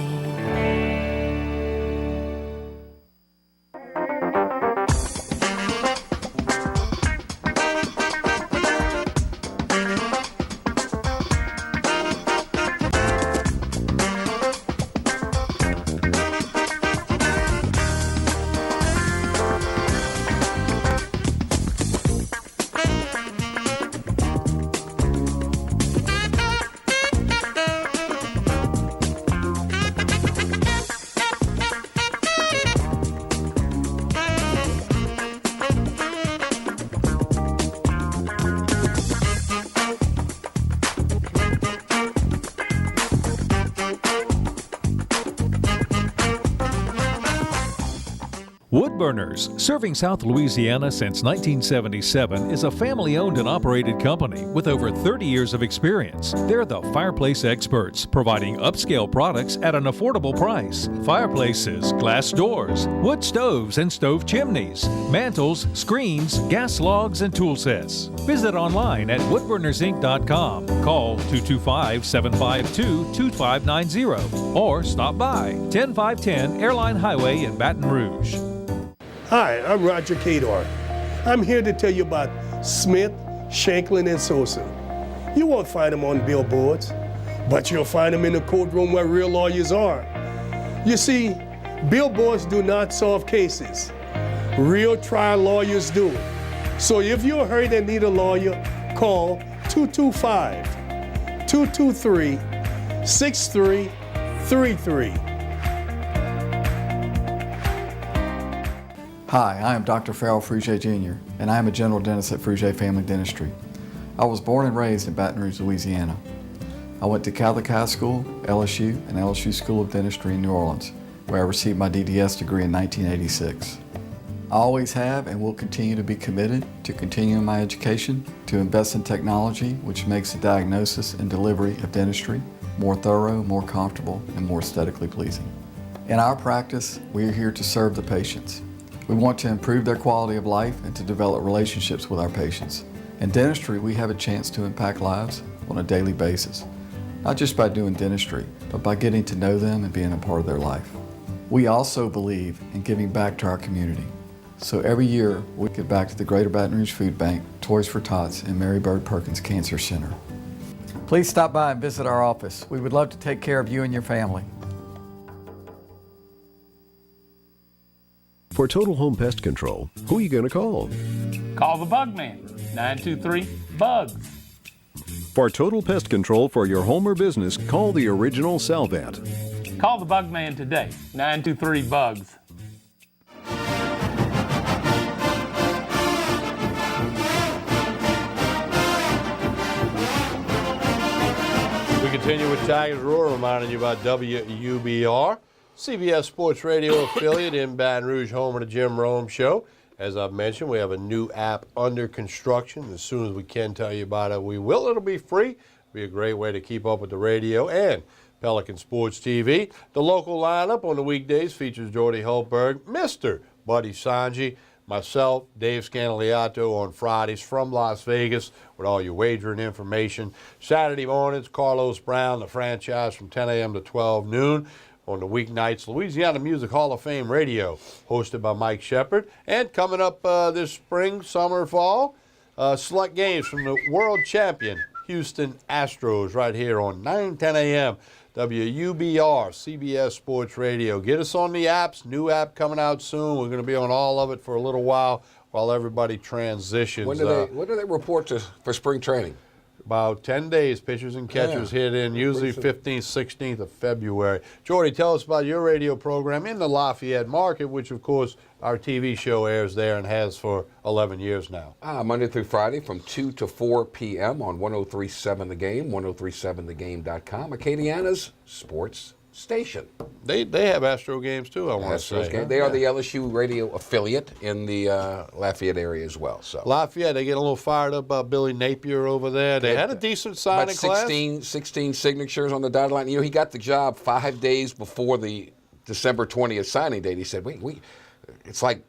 Woodburners, serving South Louisiana since 1977, is a family-owned and operated company with over 30 years of experience. They're the fireplace experts, providing upscale products at an affordable price. Fireplaces, glass doors, wood stoves and stove chimneys, mantles, screens, gas logs, and tool sets. Visit online at woodburnersinc.com. Call 225-752-2590 or stop by 10510 Airline Highway in Baton Rouge. Hi, I'm Roger Kador. I'm here to tell you about Smith, Shanklin, and Sosa. You won't find them on billboards, but you'll find them in the courtroom where real lawyers are. You see, billboards do not solve cases. Real trial lawyers do. So if you're hurt and need a lawyer, call 225-223-6333. Hi, I am Dr. Farrell Frugier Jr., and I am a general dentist at Frugier Family Dentistry. I was born and raised in Baton Rouge, Louisiana. I went to Catholic High School, LSU, and LSU School of Dentistry in New Orleans, where I received my DDS degree in 1986. I always have and will continue to be committed to continuing my education, to invest in technology which makes the diagnosis and delivery of dentistry more thorough, more comfortable, and more aesthetically pleasing. In our practice, we are here to serve the patients. We want to improve their quality of life and to develop relationships with our patients. In dentistry, we have a chance to impact lives on a daily basis, not just by doing dentistry, but by getting to know them and being a part of their life. We also believe in giving back to our community. So every year, we give back to the Greater Baton Rouge Food Bank, Toys for Tots, and Mary Bird Perkins Cancer Center. Please stop by and visit our office. We would love to take care of you and your family. For Total Home Pest Control, who are you going to call? Call the Bug Man, 923-BUGS. For total pest control for your home or business, call the original Salvant. Call the Bug Man today, 923-BUGS. We continue with Tigers Roar, reminding you about WUBR, CBS Sports Radio affiliate in Baton Rouge, home of the Jim Rome Show. As I've mentioned, we have a new app under construction. As soon as we can tell you about it, we will. It'll be free. It'll be a great way to keep up with the radio and Pelican Sports TV. The local lineup on the weekdays features Jordy Hultberg, Mr. Buddy Sanji, myself, Dave Scandaliato on Fridays from Las Vegas with all your wagering information. Saturday mornings, Carlos Brown, the franchise from 10 a.m. to 12 noon. On the weeknights, Louisiana Music Hall of Fame Radio, hosted by Mike Shepard. And coming up this spring, summer, fall, select games from the world champion Houston Astros right here on 9:10 a.m. WUBR, CBS Sports Radio. Get us on the apps. New app coming out soon. We're going to be on all of it for a little while everybody transitions. When do they report for spring training? About 10 days, pitchers and catchers hit in, usually 15th, 16th of February. Jordy, tell us about your radio program in the Lafayette market, which, of course, our TV show airs there and has for 11 years now. Monday through Friday from 2 to 4 p.m. on 103.7 The Game, 103.7thegame.com, Acadiana's sports station. They have Astro games, too, I want to say. They are the LSU radio affiliate in the Lafayette area as well. So Lafayette, they get a little fired up about Billy Napier over there. They had a decent signing class. 16 signatures on the dotted line. You know, he got the job 5 days before the December 20th signing date. He said, it's like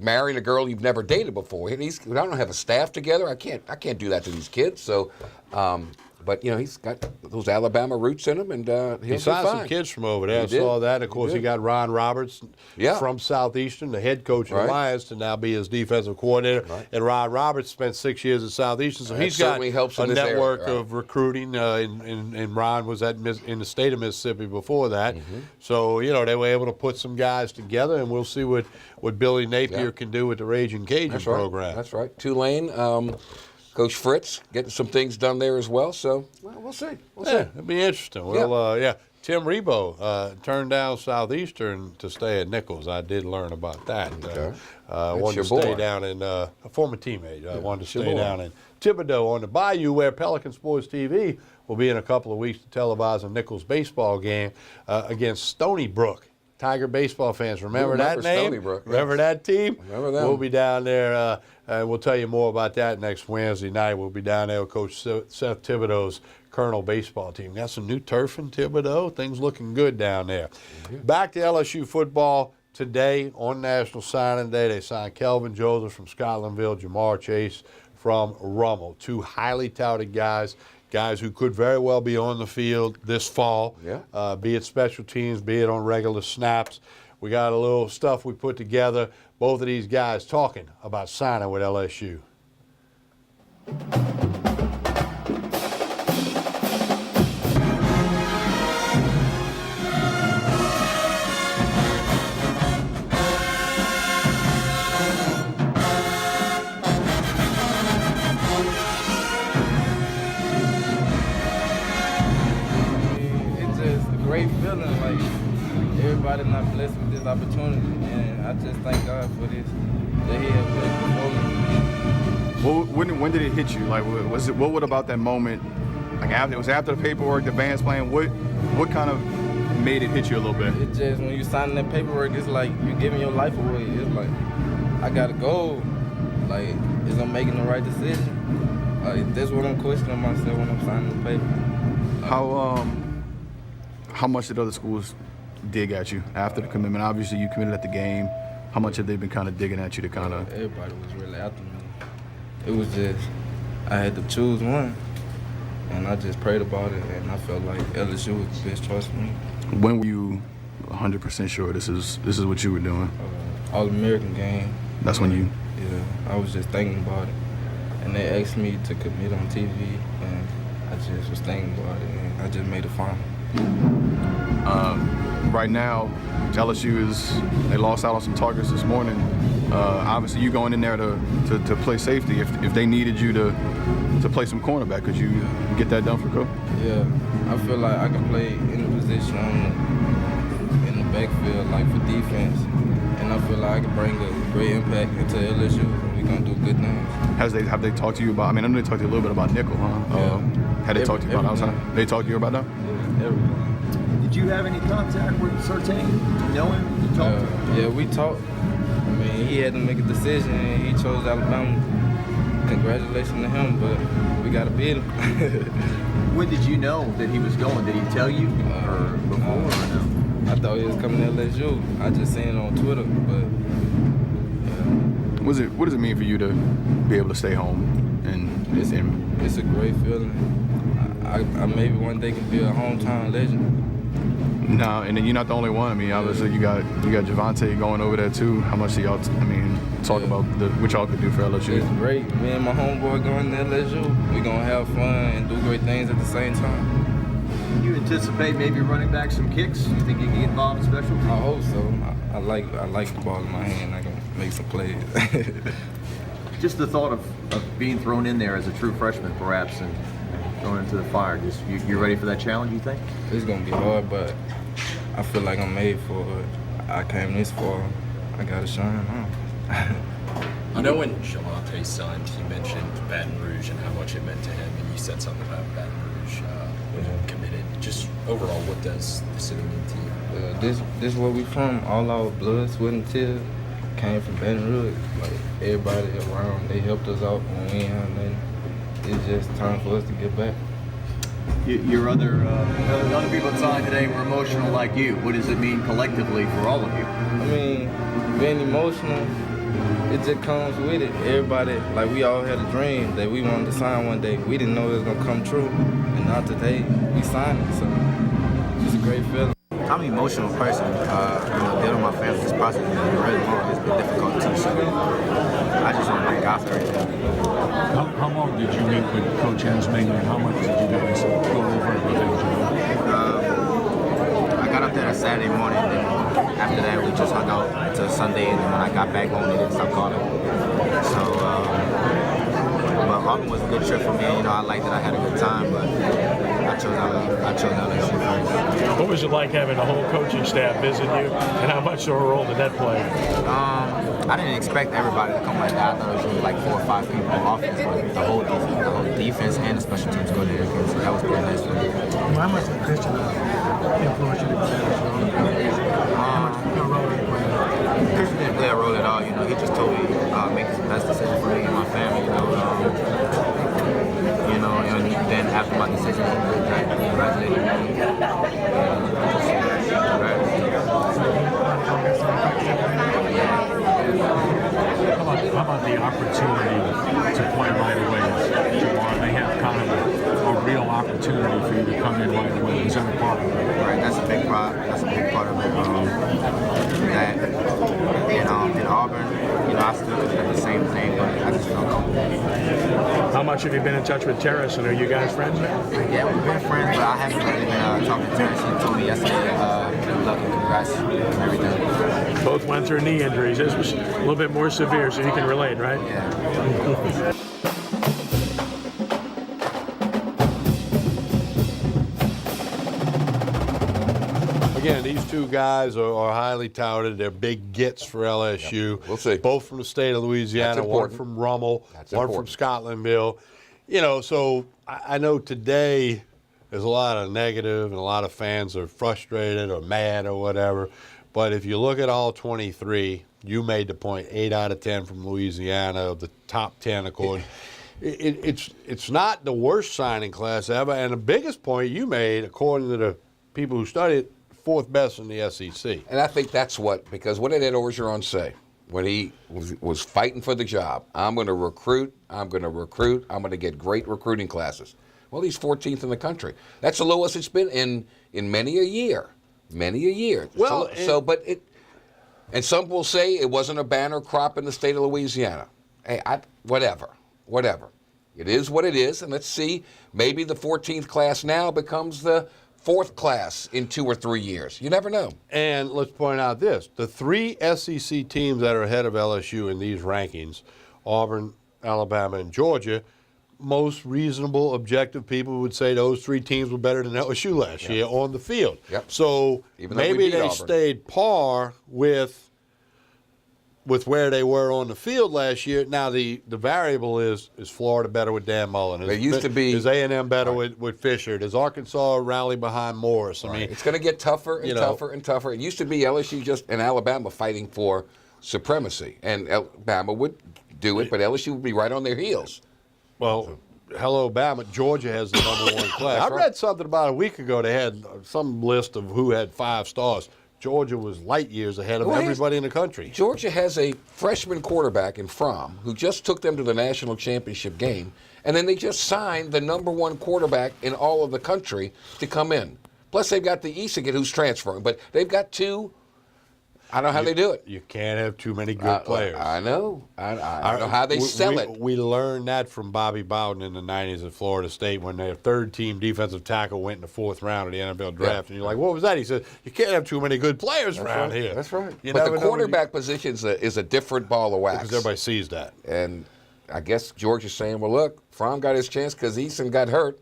marrying a girl you've never dated before. I don't have a staff together. I can't do that to these kids. So, but, you know, he's got those Alabama roots in him, and he signed some kids from over there. I saw that. Of course, he got Ron Roberts from Southeastern, the head coach of the Lions, to now be his defensive coordinator. Right. And Ron Roberts spent 6 years at Southeastern, so he's got a network of recruiting. And Ron was in the state of Mississippi before that. Mm-hmm. So, you know, they were able to put some guys together, and we'll see what Billy Napier can do with the Raging Cajun program. That's right. Tulane. Coach Fritz getting some things done there as well, so we'll see. It'll be interesting. Well, Tim Rebo turned down Southeastern to stay at Nichols. I did learn about that. Okay. Wanted to stay down in a former teammate. Wanted to stay down in Thibodaux on the Bayou, where Pelican Sports TV will be in a couple of weeks to televise a Nichols baseball game against Stony Brook. Tiger baseball fans, remember that remember name? Stony Brook, yes. Remember that team? Remember them. We'll be down there, and we'll tell you more about that next Wednesday night. We'll be down there with Coach Seth Thibodeau's Colonel baseball team. Got some new turf in Thibodeau. Things looking good down there. Back to LSU football. Today, on National Signing Day, they signed Kelvin Joseph from Scotlandville, Jamar Chase from Rummel. Two highly touted guys who could very well be on the field this fall, be it special teams, be it on regular snaps. We got a little stuff we put together. Both of these guys talking about signing with LSU. Great feeling, like everybody not blessed with this opportunity, and I just thank God for this. That He had put before me. Well, when did it hit you? Like, what about that moment? Like, it was after the paperwork, the band's playing. What kind of made it hit you a little bit? It's just when you signing that paperwork, it's like you giving your life away. It's like I gotta go. Like, is I'm making the right decision? Like, that's what I'm questioning myself when I'm signing the paper. How much did other schools dig at you after the commitment? Obviously, you committed at the game. How much have they been kind of digging at you to kind of? Everybody was really after me. It was just, I had to choose one, and I just prayed about it, and I felt like LSU was the best choice for me. When were you 100% sure this is what you were doing? All-American game. That's when you? Yeah, I was just thinking about it, and they asked me to commit on TV, and I just was thinking about it, and I just made a final. Right now, LSU they lost out on some targets this morning. Obviously, you going in there to play safety. If they needed you to play some cornerback, could you get that done for Coach? Yeah, I feel like I can play any position in the backfield, like for defense, and I feel like I can bring a great impact into LSU. And we're gonna do good things. Have they talked to you about? I mean, I know they talked to you a little bit about nickel, huh? Yeah. Had they talked to you about outside? They talked to you about that? Yeah, everything. Did you have any contact with Surtain? Know him? You talked to him? Yeah, we talked. I mean, he had to make a decision, and he chose Alabama. Congratulations to him, but we got to beat him. When did you know that he was going? Did he tell you or before or no? I thought he was coming to LSU. I just seen it on Twitter, but yeah. What does it mean for you to be able to stay home? It's a great feeling. I maybe one day can be a hometown legend. No, and then you're not the only one. I mean, obviously you got Javonte going over there too. How much do y'all? Talk about what y'all could do for LSU. It's great. Me and my homeboy going to LSU. We're gonna have fun and do great things at the same time. You anticipate maybe running back some kicks? You think you can get involved in special teams? I hope so. I like the ball in my hand. I can make some plays. Just the thought of being thrown in there as a true freshman, perhaps, and thrown into the fire. Just you ready for that challenge? You think? It's gonna be hard, but I feel like I'm made for it. I came this far. I gotta shine, huh? I know when Javonte signed, he mentioned Baton Rouge and how much it meant to him, and you said something about Baton Rouge when you committed. Just overall, what does the city mean to you? This is where we from. All our blood, sweat, and tears came from Baton Rouge. Like everybody around, they helped us out when we ain't had nothing. It's just time for us to get back. Your other people that signed today were emotional like you. What does it mean collectively for all of you? I mean, being emotional, it just comes with it. Everybody, like we all had a dream that we wanted to sign one day. We didn't know it was gonna come true, and now today we signed it. So it's just a great feeling. I'm an emotional person. Dealing with my family, this process has been really long. It's been difficult too. So I just want to thank God for everything. How long did you meet with Coach Ensminger, and how much did you guys go over everything? I got up there that Saturday morning, and then after that we just hung out until Sunday, and then when I got back home, they didn't stop calling. So, but Auburn was a good trip for me. You know, I liked that I had a good time, but I chose LSU first. What was it like having the whole coaching staff visit you, and how much of a role did that play? I didn't expect everybody to come like that. I thought it was usually like 4 or 5 people on offense, but the whole defense and the special teams go there. So that was pretty nice for me. How much did Christian influence you to didn't play a role at all. You know, he just told me make the best decision for me and my family. You know, and then after my decision, he congratulated How about the opportunity to play right away? Jamar, they have kind of a real opportunity for you to come in right away. Is that a part of it? Right, that's a big part. That's a big part of it. That in Auburn, you know, I still could have the same thing, but I just don't know. How much have you been in touch with Terrace, and are you guys friends now? Yeah, we've been friends, but I haven't really been talking to Terrace. He told me yesterday, good luck and congrats and everything. Both went through knee injuries. This was a little bit more severe, so you can relate, right? Yeah. Again, these two guys are highly touted. They're big gets for LSU. Yep. We'll see. Both from the state of Louisiana, one from Rummel, one from Scotlandville. You know, so I know today there's a lot of negative and a lot of fans are frustrated or mad or whatever. But if you look at all 23, you made the point, 8 out of 10 from Louisiana, of the top 10 according. It's not the worst signing class ever. And the biggest point you made, according to the people who studied, fourth best in the SEC. And I think that's because what did Ed Orgeron say when he was fighting for the job? I'm going to recruit, I'm going to get great recruiting classes. Well, he's 14th in the country. That's the lowest it's been in many a year. Well, and some will say it wasn't a banner crop in the state of Louisiana. Hey, whatever. It is what it is, and let's see, maybe the 14th class now becomes the 4th class in 2 or 3 years. You never know. And let's point out this. The 3 SEC teams that are ahead of LSU in these rankings, Auburn, Alabama, and Georgia, most reasonable, objective people would say those 3 teams were better than LSU last year on the field. Yep. So maybe they stayed par with where they were on the field last year. Now the variable is Florida better with Dan Mullen? It used to be. Is A&M better with Fisher? Does Arkansas rally behind Morris? I mean, it's going to get tougher and tougher and tougher. It used to be LSU and Alabama fighting for supremacy, and Alabama would do it, but LSU would be right on their heels. Well, hello, Bama. Georgia has the #1 class. I read something about a week ago. They had some list of who had 5 stars. Georgia was light years ahead of everybody in the country. Georgia has a freshman quarterback in Fromm who just took them to the national championship game, and then they just signed the #1 quarterback in all of the country to come in. Plus, they've got the Esiket who's transferring, but they've got 2. I don't know how they do it. You can't have too many good players. I know. I don't know how they sell it. We learned that from Bobby Bowden in the 90s at Florida State when their 3rd-team defensive tackle went in the 4th round of the NFL draft. And you're like, what was that? He said, you can't have too many good players around here. That's right. But the quarterback position is a different ball of wax. Because everybody sees that. And I guess Georgia's saying, well, look, Fromm got his chance because Eason got hurt.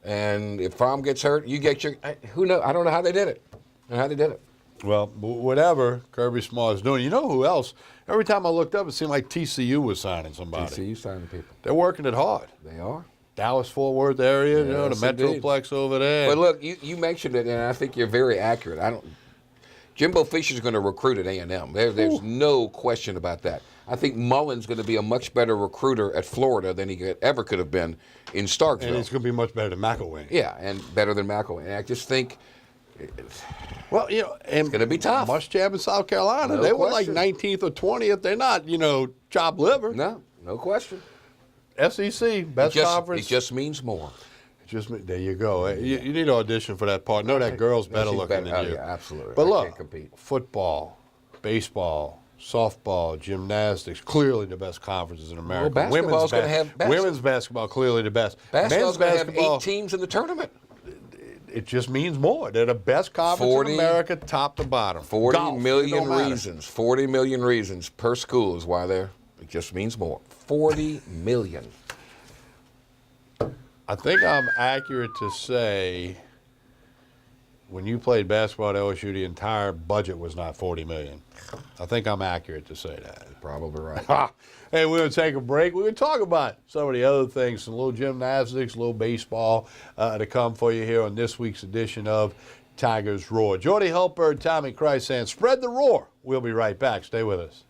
And if Fromm gets hurt, you get your – who knows? I don't know how they did it. Well, whatever Kirby Smart is doing. You know who else? Every time I looked up, it seemed like TCU was signing somebody. TCU signing people. They're working it hard. They are. Dallas-Fort Worth area, the Metroplex over there. But look, you mentioned it, and I think you're very accurate. Jimbo Fisher's going to recruit at A&M. There's no question about that. I think Mullen's going to be a much better recruiter at Florida than he ever could have been in Starkville. And he's going to be much better than McElwain. Yeah, and better than McElwain. And I just think – well, it's going to be tough. Muschamp in South Carolina, they were like 19th or 20th. They're not, chopped liver. No question. SEC, best conference. It just means more. There you go. You need to audition for that part. No, that girl's better looking than you. Yeah, absolutely. But look, football, baseball, softball, gymnastics, clearly the best conferences in America. Well, basketball's going to have women's basketball, clearly the best. Basketball's going to have 8 teams in the tournament. It just means more. They're the best conference in America, top to bottom. 40 million reasons. 40 million reasons per school is why it just means more. 40 million. I think I'm accurate to say when you played basketball at LSU, the entire budget was not $40 million. I think I'm accurate to say that. You're probably right. Hey, we're going to take a break. We're going to talk about some of the other things, some little gymnastics, a little baseball to come for you here on this week's edition of Tigers Roar. Jordy Hultberg, Tommy Christ, and Spread the Roar. We'll be right back. Stay with us.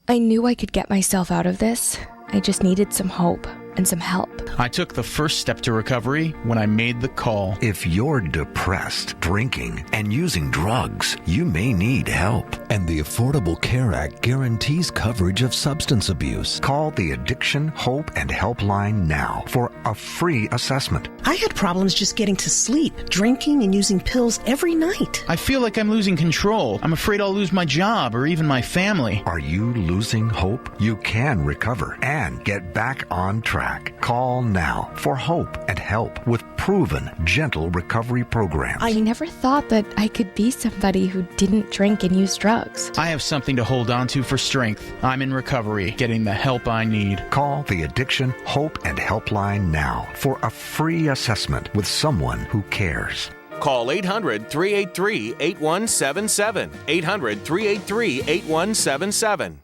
I knew I could get myself out of this. I just needed some hope and some help. I took the first step to recovery when I made the call. If you're depressed, drinking, and using drugs, you may need help. And the Affordable Care Act guarantees coverage of substance abuse. Call the Addiction, Hope, and Helpline now for a free assessment. I had problems just getting to sleep, drinking and using pills every night. I feel like I'm losing control. I'm afraid I'll lose my job or even my family. Are you losing hope? You can recover and get back on track. Call now for hope and help with proven, gentle recovery programs. I never thought that I could be somebody who didn't drink and use drugs. I have something to hold on to for strength. I'm in recovery, getting the help I need. Call the Addiction, Hope, and Helpline now for a free assessment with someone who cares. Call 800-383-8177. 800-383-8177.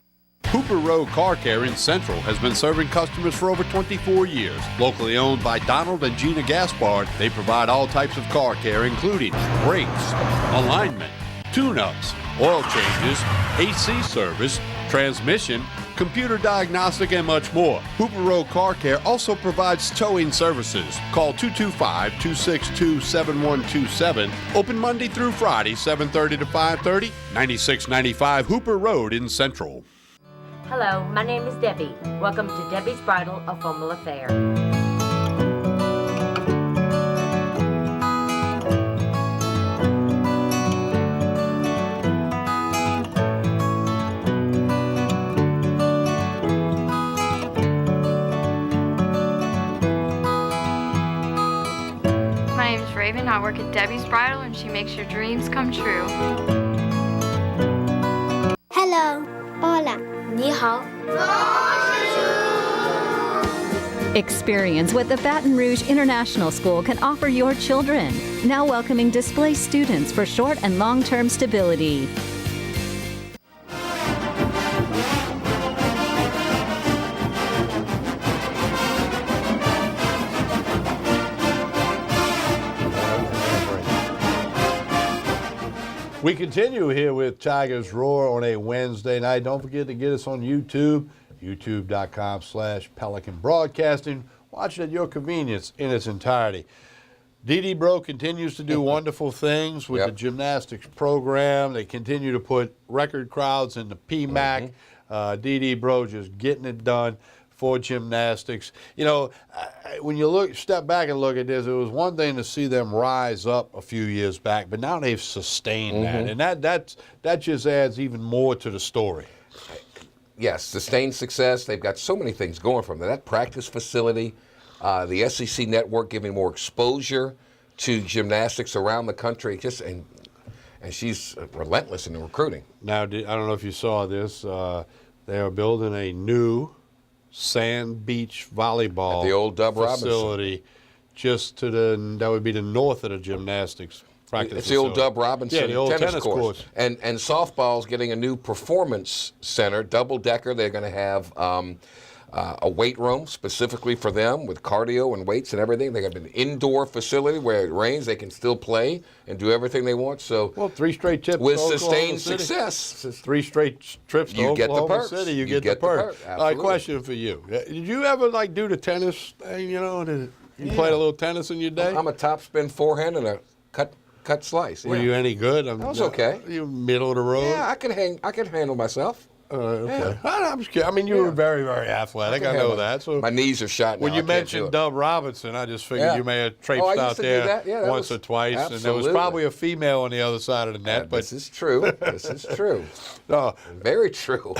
Hooper Road Car Care in Central has been serving customers for over 24 years. Locally owned by Donald and Gina Gaspard, they provide all types of car care, including brakes, alignment, tune-ups, oil changes, AC service, transmission, computer diagnostic, and much more. Hooper Road Car Care also provides towing services. Call 225-262-7127. Open Monday through Friday, 7:30 to 5:30, 9695 Hooper Road in Central. Hello, my name is Debbie. Welcome to Debbie's Bridal, a Formal Affair. My name is Raven. I work at Debbie's Bridal and she makes your dreams come true. Hello. Hola. 你好. Experience what the Baton Rouge International School can offer your children. Now welcoming displaced students for short and long-term stability. We continue here with Tigers Roar on a Wednesday night. Don't forget to get us on YouTube, youtube.com/Pelican Broadcasting. Watch it at your convenience in its entirety. DD Bro continues to do wonderful things with the gymnastics program. They continue to put record crowds in the PMAC. DD Bro just getting it done for gymnastics. You know, when you step back and look at this, it was one thing to see them rise up a few years back, but now they've sustained that, and that just adds even more to the story. Yes, sustained success. They've got so many things going from that practice facility, the SEC network giving more exposure to gymnastics around the country. And she's relentless in the recruiting. Now, I don't know if you saw this. They are building a new sand beach volleyball at the old Dub facility just to that would be the north of the gymnastics practice It's facility. the old Dub Robinson the old tennis course. And softball's getting a new performance center, double-decker. They're going to have a weight room specifically for them with cardio and weights and everything. They got an indoor facility where it rains. They can still play and do everything they want. So, well, 3 straight trips with to sustained Oklahoma City. success. 3 straight trips to You get the Oklahoma perks. City. You get the perks. All right, question for you. Did you ever do the tennis thing, you know? You played a little tennis in your day? I'm a topspin forehand and a cut slice. Were you any good? I was okay. You middle of the road? Yeah, I could handle myself. Okay. I'm just kidding. I mean, you were very, very athletic. I know that. So my knees are shot now. When you mentioned Dub Robinson, I just figured you may have traipsed out there once or twice, absolutely. and there was probably a female on the other side of the net. But this is true. This is true. No, very true.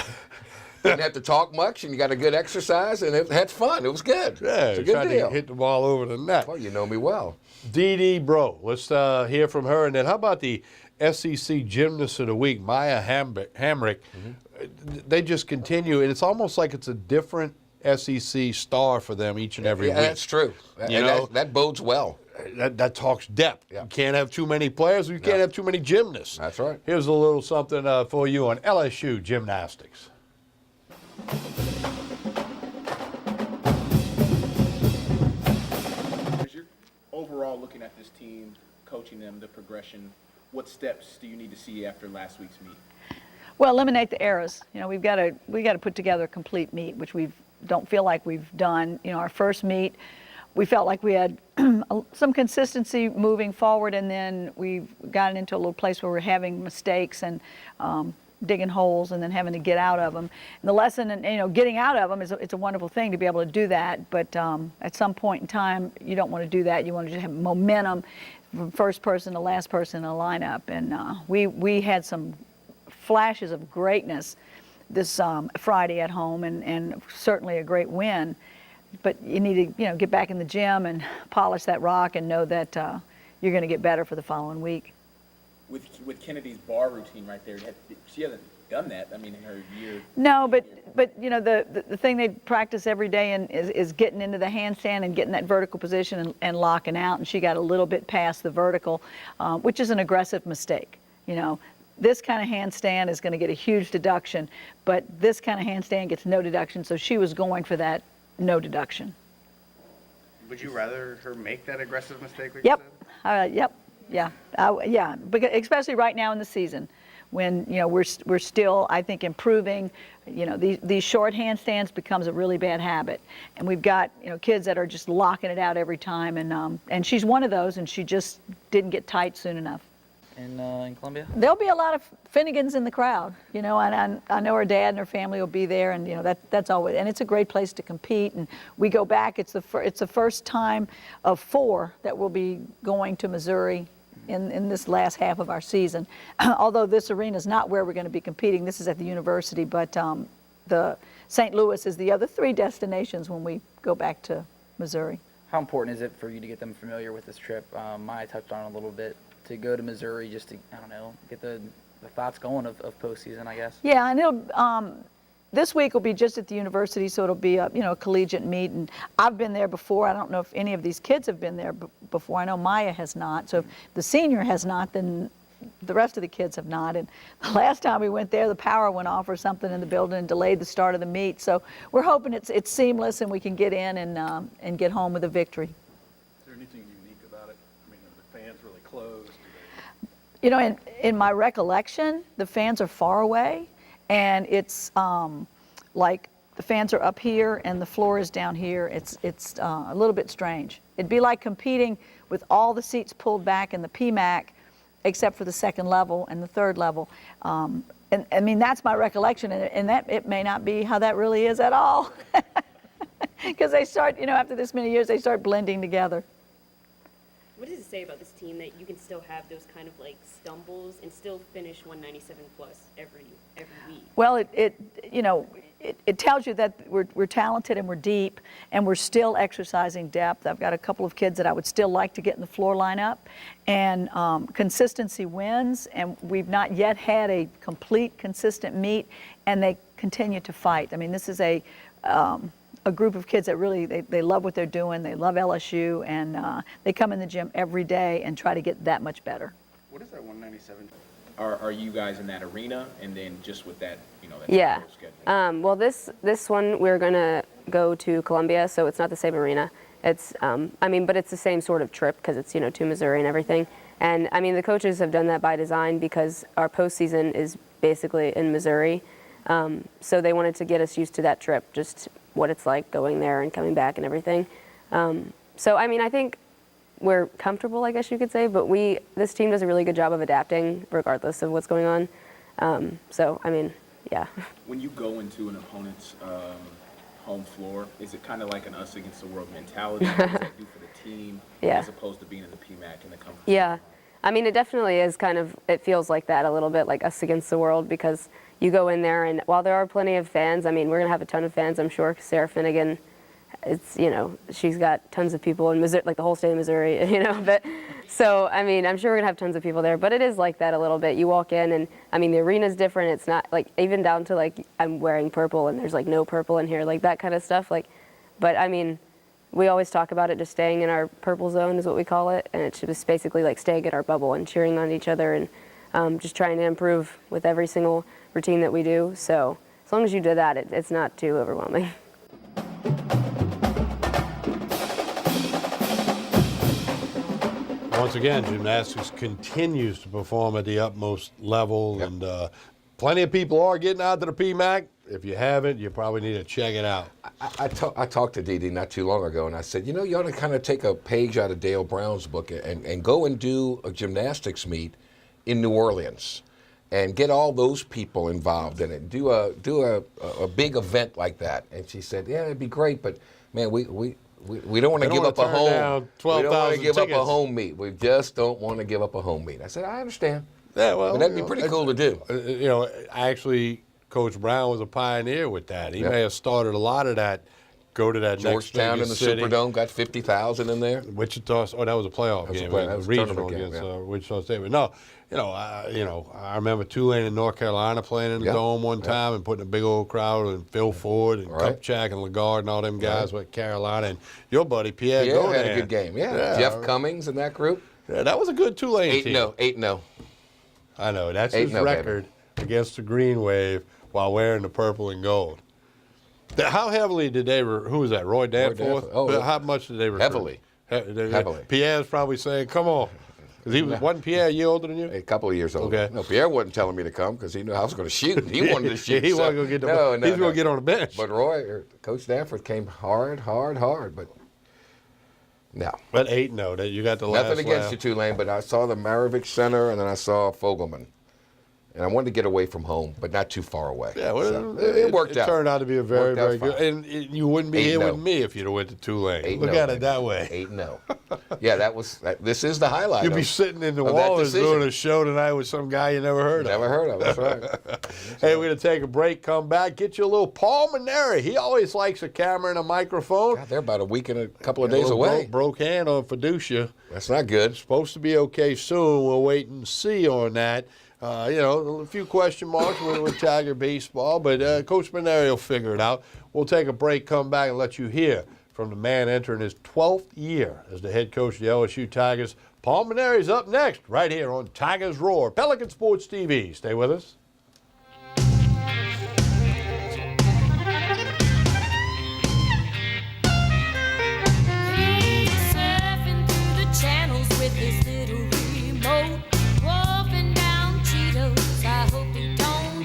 Didn't have to talk much, and you got a good exercise, and it had fun. It was good. Yeah, it's a good deal. To hit the ball over the net. Well, you know me well. DD Bro, let's hear from her, and then how about the SEC Gymnast of the Week, Maya Hamrick? They just continue, and it's almost like it's a different SEC star for them each and every week. That's true. That bodes well. that talks depth. You can't have too many players, or you can't have too many gymnasts. That's right. Here's a little something for you on LSU gymnastics. As you're overall looking at this team, coaching them, the progression, what steps do you need to see after last week's meet? Well, eliminate the errors. You know, we got to put together a complete meet, which we don't feel like we've done. You know, our first meet, we felt like we had some consistency moving forward, and then we've gotten into a little place where we're having mistakes and digging holes and then having to get out of them. And the lesson, you know, getting out of them it's a wonderful thing to be able to do that. But at some point in time, you don't want to do that. You want to just have momentum from first person to last person in the lineup. And we had some flashes of greatness this Friday at home, and certainly a great win. But you need to, you know, get back in the gym and polish that rock and know that you're going to get better for the following week. With Kennedy's bar routine right there, she hasn't done that. I mean, in her year. No, but you know, the thing they practice every day is getting into the handstand and getting that vertical position and locking out. And she got a little bit past the vertical, which is an aggressive mistake. You know, this kind of handstand is going to get a huge deduction, but this kind of handstand gets no deduction. So she was going for that no deduction. Would you rather her make that aggressive mistake? Like Yep. Yep. Yeah. Yeah. Because especially right now in the season, when you know we're still, I think, improving. You know, these short handstands becomes a really bad habit, and we've got, you know, kids that are just locking it out every time, and she's one of those, and she just didn't get tight soon enough. In Columbia? There'll be a lot of Finnegans in the crowd, you know, and I know her dad and her family will be there, and you know that's always, and it's a great place to compete. And we go back. It's the first time of 4 that we'll be going to Missouri in this last half of our season. Although this arena is not where we're going to be competing. This is at the university, but the St. Louis is the other 3 destinations when we go back to Missouri. How important is it for you to get them familiar with this trip? Maya touched on it a little bit. To go to Missouri, just to, I don't know, get the thoughts going of postseason, I guess. Yeah, and it'll this week will be just at the university, so it'll be a, you know, a collegiate meet. And I've been there before. I don't know if any of these kids have been there before. I know Maya has not. So if the senior has not, then the rest of the kids have not. And the last time we went there, the power went off or something in the building and delayed the start of the meet. So we're hoping it's seamless and we can get in and get home with a victory. Is there anything unique about it? I mean, are the fans really close? You know, in my recollection, the fans are far away, and it's like the fans are up here and the floor is down here. It's a little bit strange. It'd be like competing with all the seats pulled back in the PMAC, except for the second level and the third level. And I mean, that's my recollection, and that it may not be how that really is at all. Because they start, you know, after this many years, they start blending together. What does it say about this team that you can still have those kind of like stumbles and still finish 197 plus every week? Well, it tells you that we're talented and we're deep and we're still exercising depth. I've got a couple of kids that I would still like to get in the floor lineup, and consistency wins. And we've not yet had a complete consistent meet, and they continue to fight. I mean, this is a group of kids that really, they love what they're doing. They love LSU, and they come in the gym every day and try to get that much better. What is that 197? Are you guys in that arena, and then just with that, you know, that yeah. Well, this one we're gonna go to Columbia, so it's not the same arena. It's I mean, but it's the same sort of trip because it's, you know, to Missouri and everything. And I mean, the coaches have done that by design because our postseason is basically in Missouri. So they wanted to get us used to that trip, just what it's like going there and coming back and everything. So, I mean, I think we're comfortable, I guess you could say, but this team does a really good job of adapting regardless of what's going on. So, I mean, yeah. When you go into an opponent's home floor, is it kind of like an us against the world mentality? What does that do for the team as opposed to being in the PMAC and the comfort? Yeah. I mean, it definitely is it feels like that a little bit, like us against the world, because you go in there, and while there are plenty of fans, I mean, we're going to have a ton of fans, I'm sure. Sarah Finnegan, it's, you know, she's got tons of people in Missouri, like the whole state of Missouri, you know. But so, I mean, I'm sure we're going to have tons of people there, but it is like that a little bit. You walk in, and I mean, the arena's different. It's not like, even down to like, I'm wearing purple, and there's like no purple in here, like that kind of stuff. Like, but I mean, we always talk about it just staying in our purple zone is what we call it, and it's just basically like staying in our bubble and cheering on each other and just trying to improve with every single routine that we do. So as long as you do that, it's not too overwhelming. Once again, gymnastics continues to perform at the utmost level, and plenty of people are getting out to the PMAC. If you haven't, you probably need to check it out. I talked to Dee Dee not too long ago, and I said, you know, you ought to kind of take a page out of Dale Brown's book and go and do a gymnastics meet in New Orleans and get all those people involved in it. Do a big event like that. And she said, yeah, it'd be great, but man, we don't want to give up a home. We don't want to give up a home meet. We just don't want to give up a home meet. I said, I understand. Yeah, well, but that'd be pretty cool to do. You know, actually, Coach Brown was a pioneer with that. He may have started a lot of that. Go to that Georgetown next in the city. Superdome got 50,000 in there. Wichita. Oh, that was a playoff game. That was regional against Wichita State. But no, I remember Tulane in North Carolina playing in the Dome one time and putting a big old crowd, and Phil Ford and Kupchak and Lagarde and all them guys with Carolina, and your buddy Pierre Godin had a good game. Yeah. Jeff Cummings in that group. Yeah, that was a good Tulane team. 8-0. I know. That's his record against the Green Wave while wearing the purple and gold. How heavily did they, who was that, Roy Danforth? Oh, how much did they recruit? Heavily. Pierre's probably saying, come on. Because wasn't Pierre a year older than you? A couple of years older. Okay. No, Pierre wasn't telling me to come because he knew I was going to shoot. He wanted to shoot. He wasn't going to get the he's going to get on the bench. But Coach Danforth came hard, but no. But 8-0, you got the last Nothing against you, Tulane, but I saw the Maravich Center, and then I saw Fogelman. And I wanted to get away from home, but not too far away. Yeah, well, so it worked out. It turned out to be a very, very good. And you wouldn't be here with me if you'd have went to Tulane. Look at it that way. 8-0. Yeah, this is the highlight. You'd be sitting in New Orleans doing a show tonight with some guy you never heard of. Never heard of, that's right. Hey, we're going to take a break, come back, get you a little Paul Maneri. He always likes a camera and a microphone. God, they're about a week and a couple of days away. Broke hand on Fiducia. That's not good. Supposed to be okay soon. We'll wait and see on that. A few question marks with Tiger baseball, but Coach Maneri will figure it out. We'll take a break, come back, and let you hear from the man entering his 12th year as the head coach of the LSU Tigers. Paul Maneri's up next, right here on Tigers Roar, Pelican Sports TV. Stay with us. Surfing through the channels with his little remote.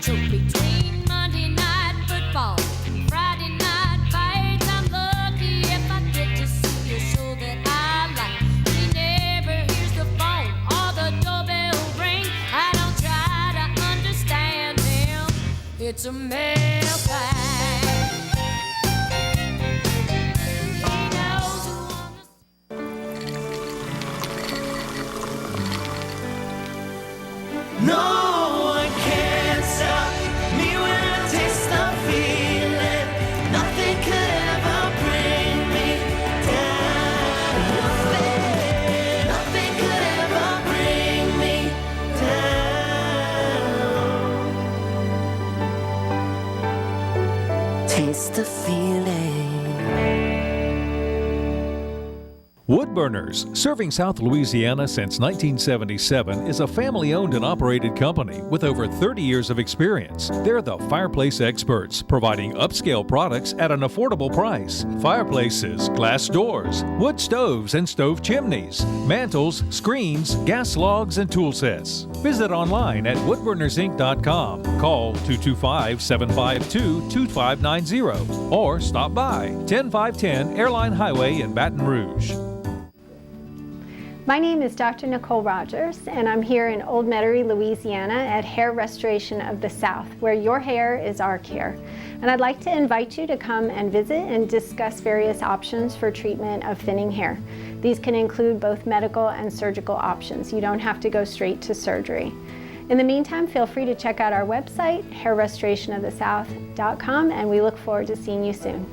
Between Monday night football and Friday night fights, I'm lucky if I get to see a show that I like. He never hears the phone or the doorbell ring. I don't try to understand him. It's a male thing. He knows who on the... No! The feeling. Woodburners, serving South Louisiana since 1977, is a family-owned and operated company with over 30 years of experience. They're the fireplace experts, providing upscale products at an affordable price. Fireplaces, glass doors, wood stoves and stove chimneys, mantles, screens, gas logs, and tool sets. Visit online at woodburnersinc.com. Call 225-752-2590 or stop by 10510 Airline Highway in Baton Rouge. My name is Dr. Nicole Rogers, and I'm here in Old Metairie, Louisiana at Hair Restoration of the South, where your hair is our care. And I'd like to invite you to come and visit and discuss various options for treatment of thinning hair. These can include both medical and surgical options. You don't have to go straight to surgery. In the meantime, feel free to check out our website, hairrestorationofthesouth.com, and we look forward to seeing you soon.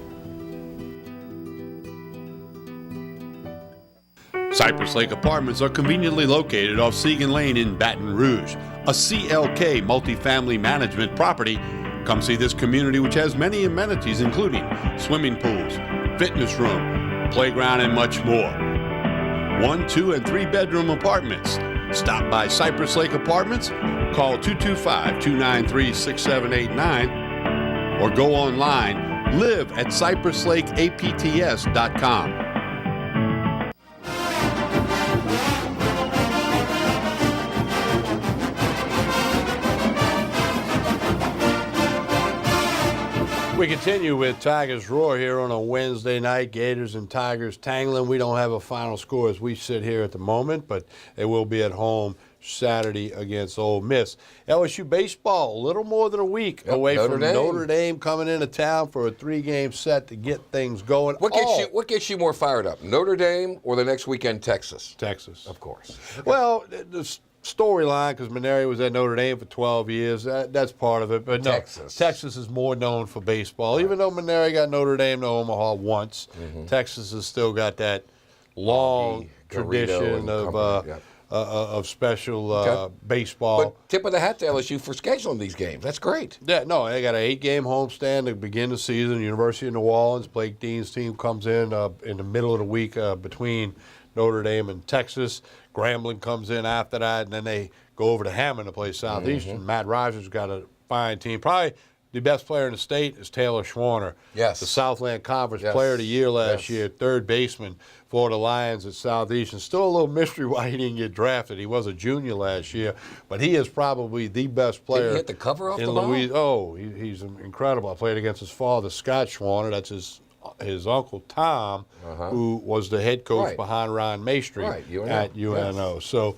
Cypress Lake Apartments are conveniently located off Segan Lane in Baton Rouge, a CLK multifamily management property. Come see this community, which has many amenities including swimming pools, fitness room, playground, and much more. 1, 2, and 3 bedroom apartments. Stop by Cypress Lake Apartments, call 225-293-6789, or go online, live at cypresslakeapts.com. We continue with Tigers Roar here on a Wednesday night. Gators and Tigers tangling. We don't have a final score as we sit here at the moment, but they will be at home Saturday against Ole Miss. LSU baseball, a little more than a week away from Notre Dame coming into town for a 3-game set to get things going. What gets you more fired up, Notre Dame or the next weekend Texas? Texas. Of course. Okay. Well, the storyline, because Maneri was at Notre Dame for 12 years, that's part of it. But no, Texas is more known for baseball. Even though Maneri got Notre Dame to Omaha once, Texas has still got that long tradition of special baseball. But tip of the hat to LSU for scheduling these games. That's great. Yeah, no, they got an 8-game homestand to begin the season. University of New Orleans, Blake Dean's team comes in the middle of the week between Notre Dame and Texas. Grambling comes in after that, and then they go over to Hammond to play Southeastern. Matt Rogers got a fine team. Probably the best player in the state is Taylor Schwarner. Yes. The Southland Conference Player of the Year last year, third baseman for the Lions at Southeastern. Still a little mystery why he didn't get drafted. He was a junior last year, but he is probably the best player. Did he hit the cover off in the ball? Oh, he's incredible. I played against his father, Scott Schwarner. That's his uncle Tom, who was the head coach behind Ryan Maestri at UNO. So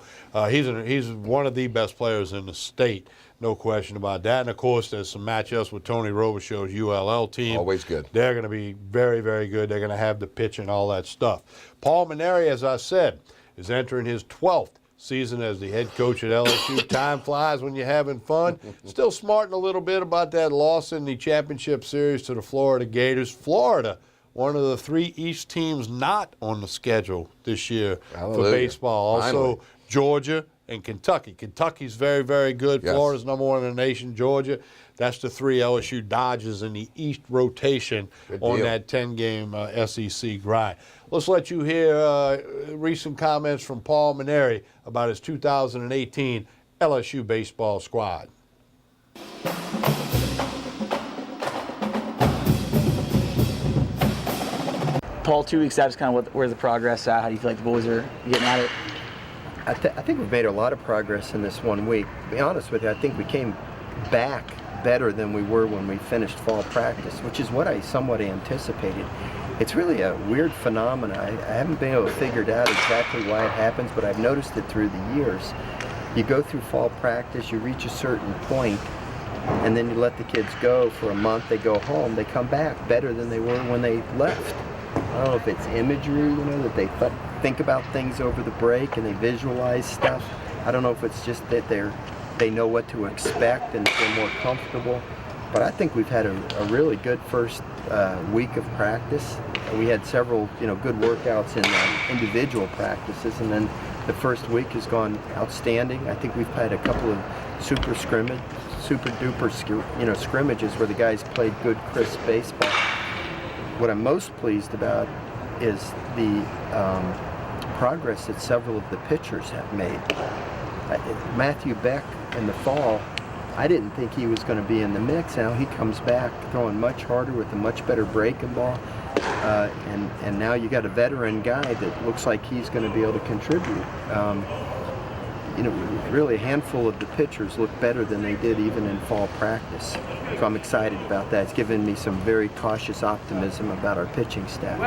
he's one of the best players in the state, no question about that. And, of course, there's some matchups with Tony Robichaux's ULL team. Always good. They're going to be very, very good. They're going to have the pitch and all that stuff. Paul Maneri, as I said, is entering his 12th season as the head coach at LSU. Time flies when you're having fun. Still smarting a little bit about that loss in the championship series to the Florida Gators. Florida, one of the 3 East teams not on the schedule this year for baseball. Also, Georgia and Kentucky. Kentucky's very, very good. Florida's number 1 in the nation. Georgia, that's the 3 LSU Dodgers in the East rotation on that 10-game SEC grind. Let's let you hear recent comments from Paul Maneri about his 2018 LSU baseball squad. Paul, 2 weeks out, just kind of where's the progress at? How do you feel like the boys are getting at it? I think we've made a lot of progress in this 1 week. To be honest with you, I think we came back better than we were when we finished fall practice, which is what I somewhat anticipated. It's really a weird phenomenon. I haven't been able to figure it out exactly why it happens, but I've noticed it through the years. You go through fall practice, you reach a certain point, and then you let the kids go for a month, they go home, they come back better than they were when they left. I don't know if it's imagery, that they think about things over the break and they visualize stuff. I don't know if it's just that they know what to expect and feel more comfortable. But I think we've had a really good first week of practice. We had several, good workouts in individual practices, and then the first week has gone outstanding. I think we've had a couple of super duper scrimmages where the guys played good, crisp baseball. What I'm most pleased about is the progress that several of the pitchers have made. Matthew Beck in the fall, I didn't think he was going to be in the mix. Now he comes back throwing much harder with a much better breaking ball. And now you got a veteran guy that looks like he's going to be able to contribute. Really a handful of the pitchers look better than they did even in fall practice. So I'm excited about that. It's given me some very cautious optimism about our pitching staff.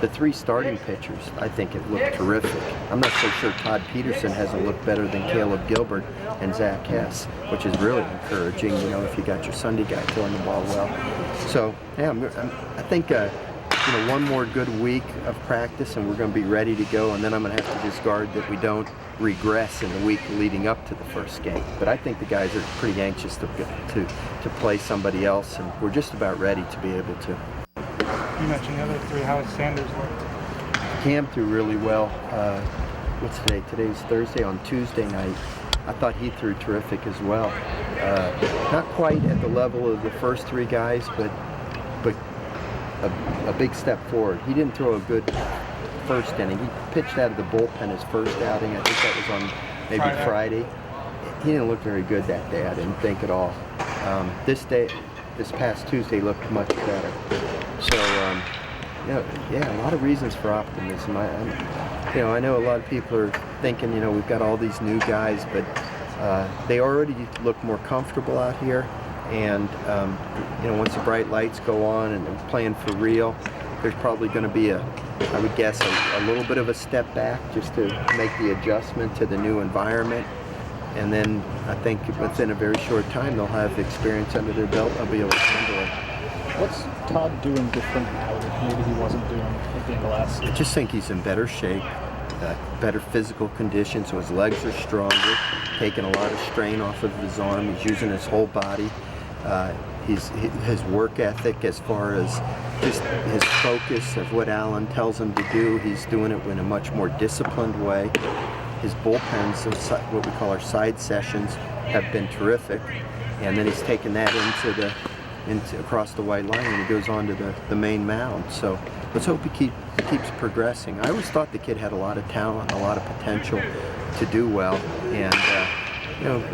The 3 starting pitchers, I think have looked terrific. I'm not so sure Todd Peterson hasn't looked better than Caleb Gilbert and Zach Hess, which is really encouraging, if you got your Sunday guy throwing the ball well. So, yeah, I think one more good week of practice and we're going to be ready to go, and then I'm going to have to just guard that we don't regress in the week leading up to the first game. But I think the guys are pretty anxious to play somebody else, and we're just about ready to be able to. You mentioned the other 3. How has Sanders looked? Cam threw really well. What's today? Today's Thursday. On Tuesday night, I thought he threw terrific as well. Not quite at the level of the first 3 guys, but a big step forward. He didn't throw a good first inning. He pitched out of the bullpen his first outing. I think that was on maybe Friday. He didn't look very good that day. I didn't think at all. This past Tuesday looked much better. So, a lot of reasons for optimism. I know a lot of people are thinking, we've got all these new guys, but they already look more comfortable out here. And, once the bright lights go on and they're playing for real, there's probably going to be I would guess, a little bit of a step back just to make the adjustment to the new environment. And then I think within a very short time, they'll have experience under their belt. They'll be able to handle it. What's Todd doing different now that maybe he wasn't doing at the end of last season? I just think he's in better shape, better physical condition, so his legs are stronger, taking a lot of strain off of his arm. He's using his whole body. His work ethic, as far as just his focus of what Alan tells him to do, he's doing it in a much more disciplined way. His bullpens, what we call our side sessions, have been terrific, and then he's taken that into across the white line and he goes on to the main mound. So let's hope he keeps progressing. I always thought the kid had a lot of talent, a lot of potential to do well, and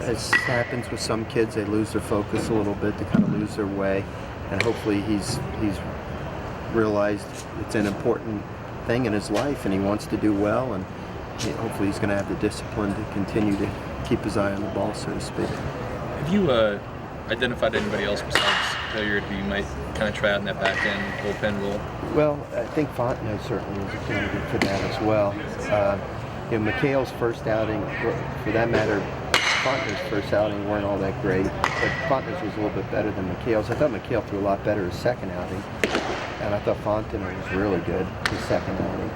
as happens with some kids, they lose their focus a little bit, they kind of lose their way, and hopefully he's realized it's an important thing in his life and he wants to do well, and hopefully he's going to have the discipline to continue to keep his eye on the ball, so to speak. Have you identified anybody else besides Hilliard who you might kind of try out in that back end bullpen role? Well, I think Fontenot certainly is a candidate for that as well. McHale's first outing, for that matter, Fontenot's first outing weren't all that great, but Fontenot's was a little bit better than McHale's. I thought McHale threw a lot better his second outing, and I thought Fontenot was really good his second outing.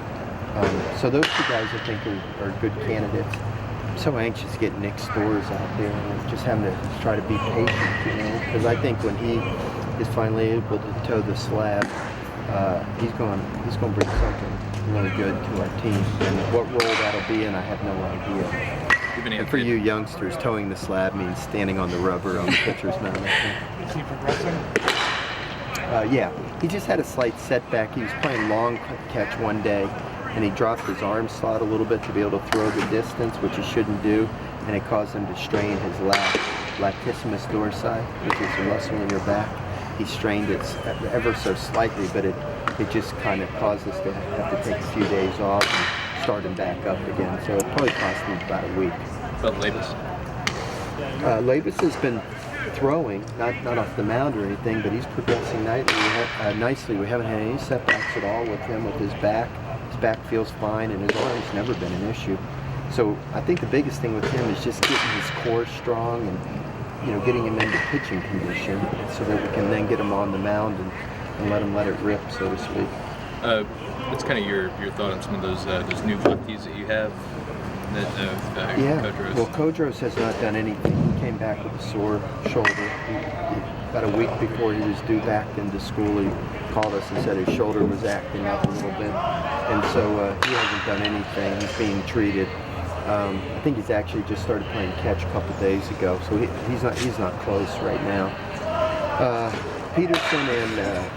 So those two guys, I think, are good candidates. I'm so anxious to get Nick Storrs out there and just having to try to be patient, because I think when he is finally able to toe the slab, he's going to bring something really good to our team. And what role that'll be in, I have no idea. And for you youngsters, towing the slab means standing on the rubber on the pitcher's mound. Is he progressing? Yeah, he just had a slight setback. He was playing long catch one day, and he dropped his arm slot a little bit to be able to throw the distance, which he shouldn't do, and it caused him to strain his latissimus dorsi, which is the muscle in your back. He strained it ever so slightly, but it just kind of caused us to have to take a few days off and start him back up again. So it probably cost him about a week. About Labus? Labus has been throwing, not off the mound or anything, but he's progressing nicely. We haven't had any setbacks at all with him with his back. His back feels fine, and his arm's never been an issue. So I think the biggest thing with him is just getting his core strong and getting him into pitching condition so that we can then get him on the mound and let it rip, so to speak. What's kind of your thought on some of those new lefties that you have? Kodros? Well, Kodros has not done anything. He came back with a sore shoulder. About a week before he was due back into school, he called us and said his shoulder was acting up a little bit. And so he hasn't done anything. He's being treated. I think he's actually just started playing catch a couple days ago, so he's not close right now. Peterson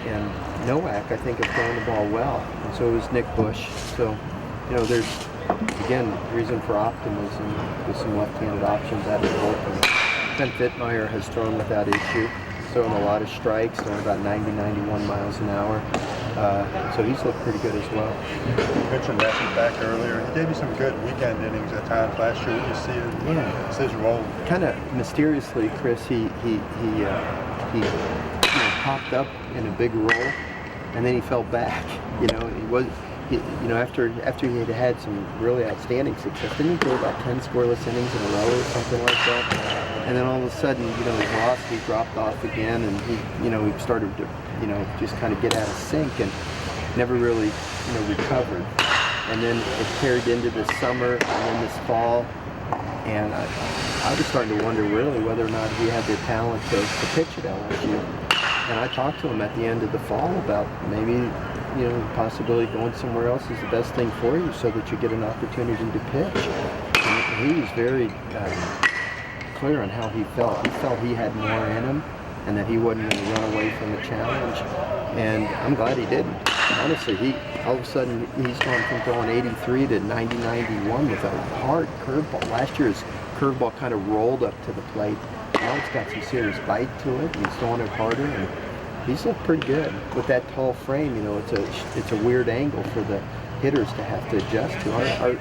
and Nowak, I think, have thrown the ball well, and so is Nick Bush. So, there's, again, reason for optimism with some left-handed options out of the bullpen. Ben Fittmeyer has thrown without issue, throwing a lot of strikes, throwing about 90, 91 miles an hour. So he's looked pretty good as well. You mentioned Matthew back earlier. He gave you some good weekend innings at times last year. What do you see his role? Kind of mysteriously, Chris, he popped up in a big role, and then he fell back. After he had some really outstanding success, didn't he go about 10 scoreless innings in a row or something like that? And then all of a sudden, his velocity dropped off again, and he started to, just kind of get out of sync and never really, recovered. And then it carried into this summer and then this fall, and I was starting to wonder really whether or not he had the talent to pitch at LSU. And I talked to him at the end of the fall about maybe, the possibility of going somewhere else is the best thing for you so that you get an opportunity to pitch. And he was very clear on how he felt. He felt he had more in him, and that he wasn't going to run away from the challenge. And I'm glad he didn't. Honestly, all of a sudden he's gone from throwing 83 to 90-91 with a hard curveball. Last year his curveball kind of rolled up to the plate. Now it's got some serious bite to it, and he's throwing it harder, and he's looked pretty good. With that tall frame, it's a weird angle for the hitters to have to adjust to.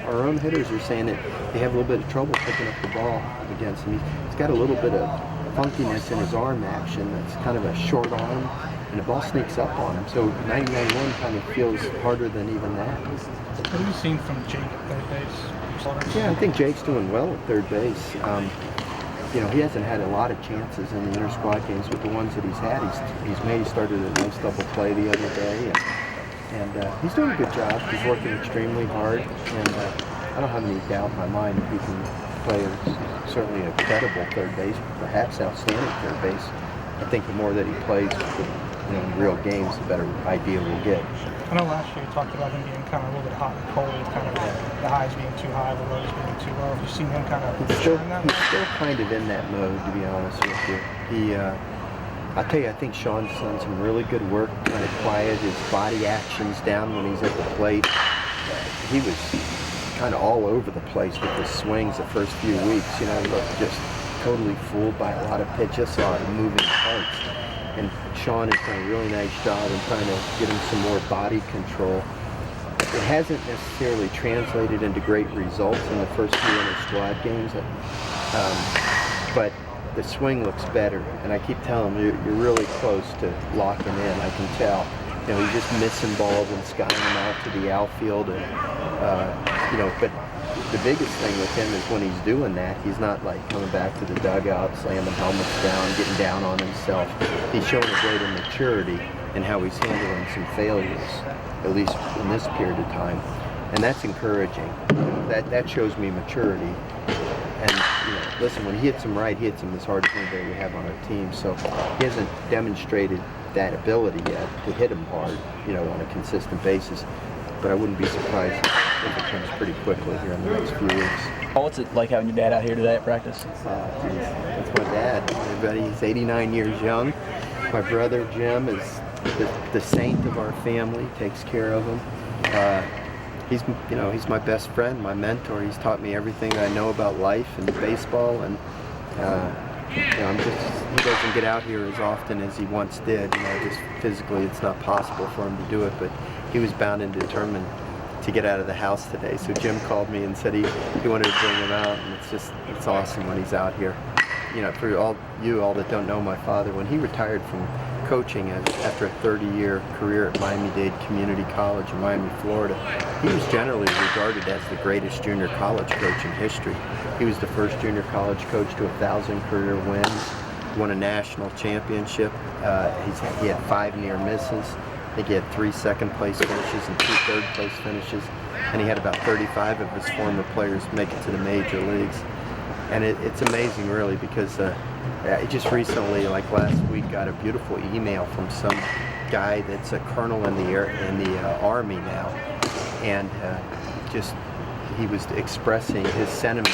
Our own hitters are saying that they have a little bit of trouble picking up the ball against him. He's got a little bit of funkiness in his arm action. That's kind of a short arm, and the ball sneaks up on him. So 90-91 kind of feels harder than even that. What have you seen from Jake at third base? Yeah, I think Jake's doing well at third base. He hasn't had a lot of chances in the inter-squad games, but the ones that he's had, he started a nice double play the other day, and he's doing a good job. He's working extremely hard, and I don't have any doubt in my mind that he can play certainly a credible third base, perhaps outstanding third base. I think the more that he plays in real games, the better idea we'll get. I know last year you talked about him being kind of a little bit hot and cold, kind of the highs being too high, the lows being too low. Have you seen him kind of He's still kind of in that mode, to be honest with you. I'll tell you, I think Sean's done some really good work trying to quiet his body actions down when he's at the plate. He was kind of all over the place with his swings the first few weeks. He looked just totally fooled by a lot of pitches, a lot of moving parts. And Sean has done a really nice job in trying to get him some more body control. It hasn't necessarily translated into great results in the first few inter-squad games, but the swing looks better. And I keep telling him, you're really close to locking in, I can tell. He's just missing balls and skying them out to the outfield. But the biggest thing with him is when he's doing that, he's not like coming back to the dugout, slamming helmets down, getting down on himself. He's showing a greater maturity in how he's handling some failures, at least in this period of time. And that's encouraging. That shows me maturity. And listen, when he hits them right, he hits them as hard as anybody we have on our team. So he hasn't demonstrated that ability yet to hit them hard, on a consistent basis. But I wouldn't be surprised if it comes pretty quickly here in the next few weeks. What's it like having your dad out here today at practice? That's my dad. Everybody, he's 89 years young. My brother Jim is the saint of our family. Takes care of him. He's my best friend, my mentor. He's taught me everything that I know about life and baseball, and he doesn't get out here as often as he once did. Just physically, it's not possible for him to do it, but he was bound and determined to get out of the house today. So Jim called me and said he wanted to bring him out, and it's awesome when he's out here. For all that don't know my father, when he retired from coaching after a 30-year career at Miami-Dade Community College in Miami, Florida, he was generally regarded as the greatest junior college coach in history. He was the first junior college coach to 1,000 career wins, won a national championship. He had 5 near misses. I think he had 3 second-place finishes and 2 third-place finishes, and he had about 35 of his former players make it to the major leagues. And it's amazing, really, because I just recently, like last week, got a beautiful email from some guy that's a colonel in the Army now, and he was expressing his sentiments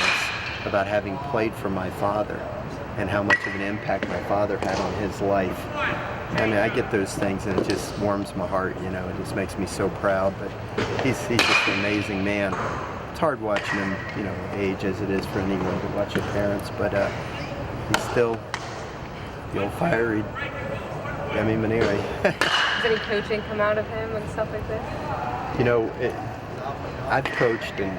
about having played for my father and how much of an impact my father had on his life. I mean, I get those things and it just warms my heart, it just makes me so proud. But he's just an amazing man. It's hard watching him, age as it is for anyone to watch their parents, but he's still the old fiery Demi Maneri. Does any coaching come out of him and stuff like this? I've coached in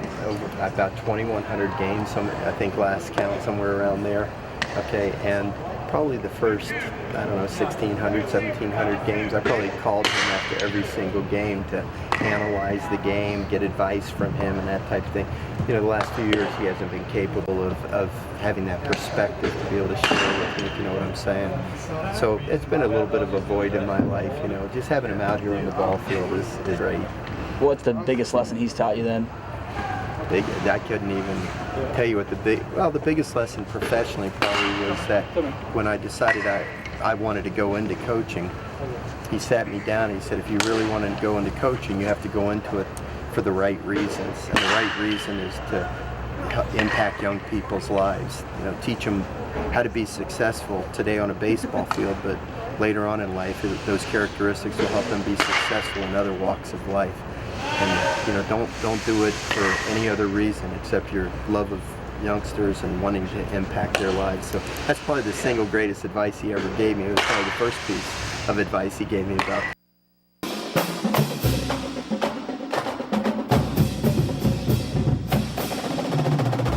about 2,100 games, I think last count, somewhere around there. Okay, and probably the first, 1,600, 1,700 games, I probably called him after every single game to analyze the game, get advice from him and that type of thing. The last few years he hasn't been capable of having that perspective to be able to share with me, if you know what I'm saying. So it's been a little bit of a void in my life, just having him out here on the ball field is great. What's the biggest lesson he's taught you then? I couldn't even tell you what the biggest lesson professionally probably was that when I decided I wanted to go into coaching, he sat me down and he said, if you really want to go into coaching, you have to go into it for the right reasons. And the right reason is to impact young people's lives. You know, teach them how to be successful today on a baseball field, but later on in life, those characteristics will help them be successful in other walks of life. And you know, don't do it for any other reason except your love of youngsters and wanting to impact their lives. So that's probably the single greatest advice he ever gave me. It was probably the first piece of advice he gave me about.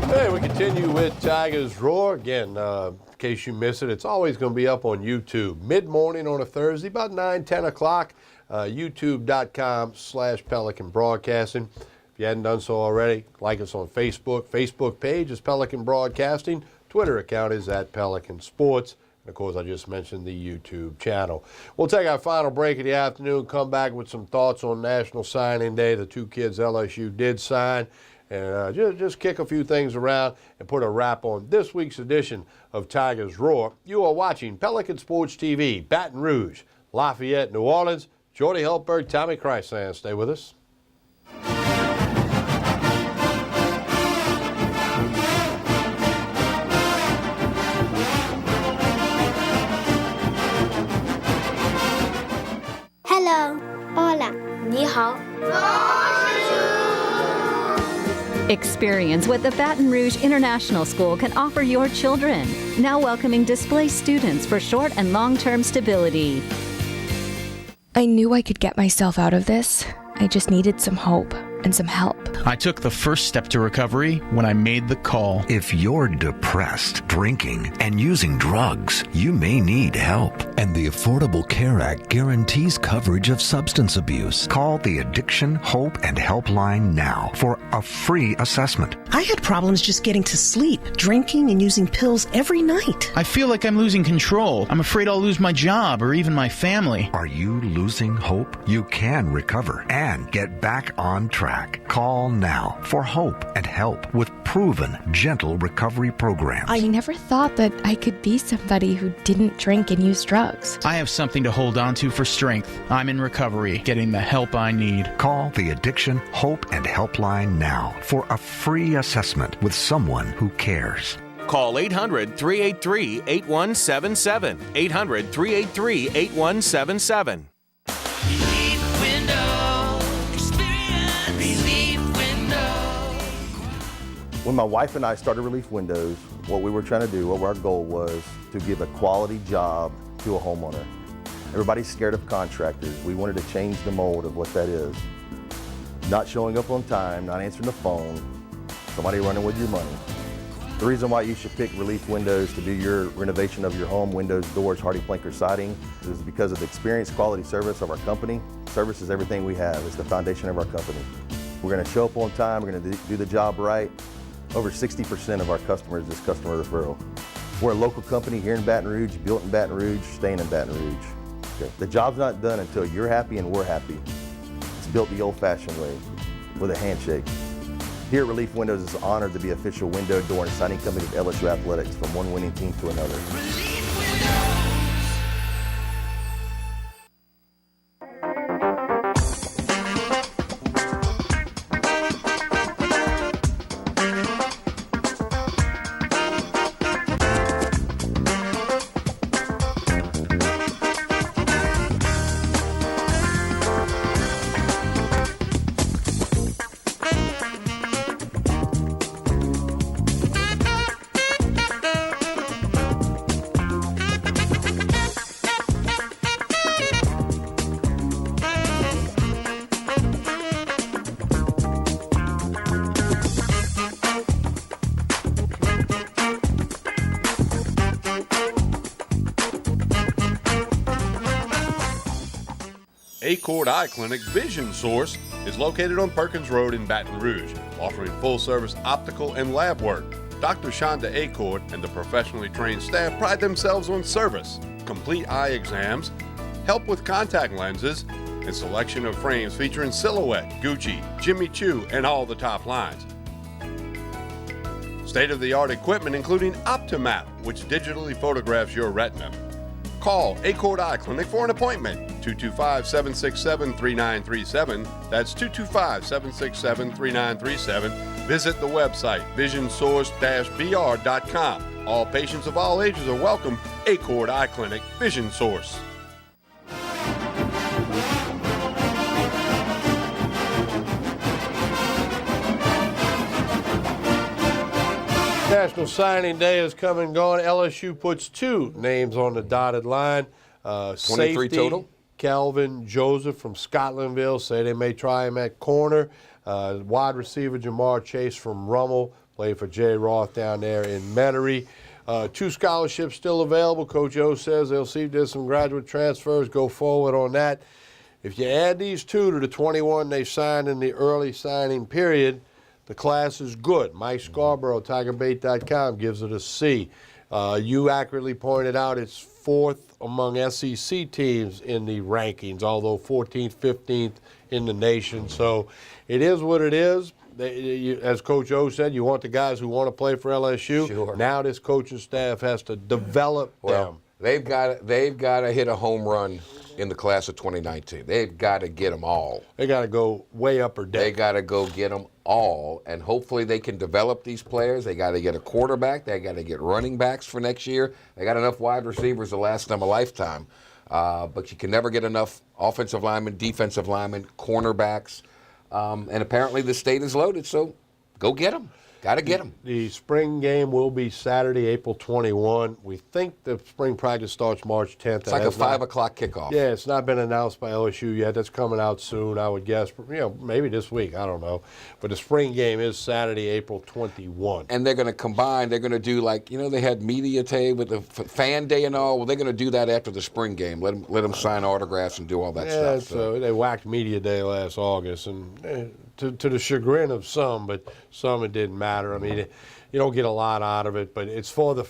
Hey, we continue with Tigers Roar. Again, in case you miss it, it's always going to be up on YouTube. Mid-morning on a Thursday, about 9, 10 o'clock, youtube.com/Pelican Broadcasting. If you hadn't done so already, like us on Facebook. Facebook page is Pelican Broadcasting. Twitter account is @Pelican Sports. And, of course, I just mentioned the YouTube channel. We'll take our final break of the afternoon, come back with some thoughts on National Signing Day. The 2 kids LSU did sign. And just kick a few things around and put a wrap on this week's edition of Tigers Roar. You are watching Pelican Sports TV, Baton Rouge, Lafayette, New Orleans. Jordy Hultberg, Tommy Chrysan. Stay with us. Hello. Hola. 你好. Experience what the Baton Rouge International School can offer your children. Now welcoming displaced students for short and long-term stability. I knew I could get myself out of this. I just needed some hope and some help. I took the first step to recovery when I made the call. If you're depressed, drinking, and using drugs, you may need help. And the Affordable Care Act guarantees coverage of substance abuse. Call the Addiction, Hope, and Helpline now for a free assessment. I had problems just getting to sleep, drinking and using pills every night. I feel like I'm losing control. I'm afraid I'll lose my job or even my family. Are you losing hope? You can recover and get back on track. Call now for hope and help with proven, gentle recovery programs. I never thought that I could be somebody who didn't drink and use drugs. I have something to hold on to for strength. I'm in recovery, getting the help I need. Call the Addiction, Hope, and Helpline now for a free assessment with someone who cares. Call 800-383-8177. 800-383-8177. When my wife and I started Relief Windows, what we were trying to do, what our goal was to give a quality job to a homeowner. Everybody's scared of contractors. We wanted to change the mold of what that is. Not showing up on time, not answering the phone, somebody running with your money. The reason why you should pick Relief Windows to do your renovation of your home, windows, doors, HardiePlank siding, is because of the experience, quality service of our company. Service is everything we have. It's the foundation of our company. We're going to show up on time. We're going to do the job right. Over 60% of our customers is customer referral. We're a local company here in Baton Rouge, built in Baton Rouge, staying in Baton Rouge. Okay. The job's not done until you're happy and we're happy. It's built the old-fashioned way, with a handshake. Here at Relief Windows is honored to be official window, door, and siding company of LSU Athletics, from one winning team to another. Acord Eye Clinic Vision Source is located on Perkins Road in Baton Rouge, offering full-service optical and lab work. Dr. Shonda Acord and the professionally trained staff pride themselves on service, complete eye exams, help with contact lenses, and selection of frames featuring Silhouette, Gucci, Jimmy Choo, and all the top lines. State-of-the-art equipment including Optimap, which digitally photographs your retina. Call Acord Eye Clinic for an appointment, 225-767-3937. That's 225-767-3937. Visit the website visionsource-br.com. All patients of all ages are welcome. Accord Eye Clinic, Vision Source. National Signing Day is come and gone. LSU puts 2 names on the dotted line. 23 Safety, total. Calvin Joseph from Scotlandville, say they may try him at corner. Wide receiver Jamar Chase from Rummel, played for Jay Roth down there in Metairie. 2 scholarships still available. Coach O says they'll see if there's some graduate transfers, go forward on that. If you add these 2 to the 21 they signed in the early signing period, the class is good. Mike Scarborough, TigerBait.com, gives it a C. You accurately pointed out it's 4th among SEC teams in the rankings, although 14th, 15th in the nation. So it is what it is. As Coach O said, you want the guys who want to play for LSU. Sure. Now this coaching staff has to develop them. They've got to hit a home run in the class of 2019. They've got to get them all. They got to go way upper deck. They got to go get them all, and hopefully they can develop these players. They got to get a quarterback. They got to get running backs for next year. They got enough wide receivers to last them a lifetime, but you can never get enough offensive linemen, defensive linemen, cornerbacks, and apparently the state is loaded, so go get them. Got to get them. The spring game will be Saturday, April 21. We think the spring practice starts March 10th. It's like a 5 o'clock kickoff. Yeah, it's not been announced by LSU yet. That's coming out soon, I would guess. Maybe this week. I don't know. But the spring game is Saturday, April 21. And they're going to combine. They're going to do they had media day with the fan day and all. Well, they're going to do that after the spring game. Let them sign autographs and do all that stuff. So they whacked media day last August, and to the chagrin of some, but some it didn't matter. I mean, you don't get a lot out of it, but it's for the.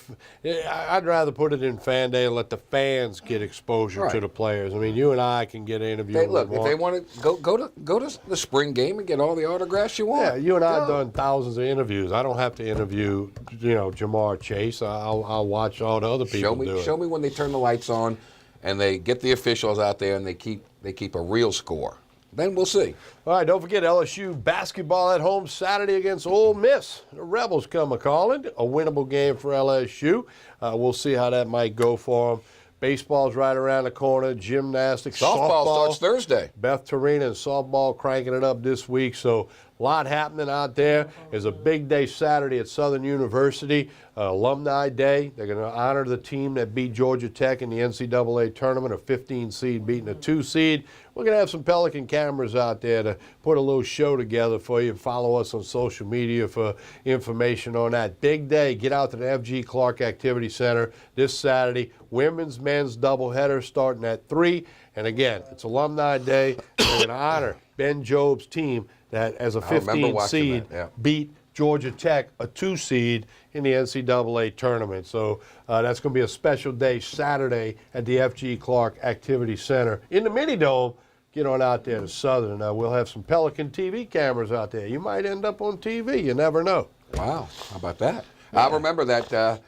I'd rather put it in fan day and let the fans get exposure to the players. I mean, you and I can get interviews. Look, if they want to go to the spring game and get all the autographs you want. Yeah, you and I have done thousands of interviews. I don't have to interview, Jamar Chase. I'll watch all the other people do it. Show me when they turn the lights on, and they get the officials out there and they keep a real score. Then we'll see. All right, don't forget LSU basketball at home Saturday against Ole Miss. The Rebels come a-calling. A winnable game for LSU. We'll see how that might go for them. Baseball's right around the corner. Gymnastics. Softball starts Thursday. Beth Torina and softball cranking it up this week. So a lot happening out there. There's a big day Saturday at Southern University, Alumni Day. They're going to honor the team that beat Georgia Tech in the NCAA tournament, a 15 seed beating a 2 seed. We're going to have some Pelican cameras out there to put a little show together for you. Follow us on social media for information on that. Big day. Get out to the F.G. Clark Activity Center this Saturday. Women's, men's doubleheader starting at 3. And again, it's Alumni Day. We're going to honor Ben Job's team that, as a 15 seed, beat Georgia Tech, a 2 seed, in the NCAA tournament. So that's going to be a special day Saturday at the F.G. Clark Activity Center in the Mini Dome. Get on out there to Southern. We'll have some Pelican TV cameras out there. You might end up on TV. You never know. Wow. How about that? I remember that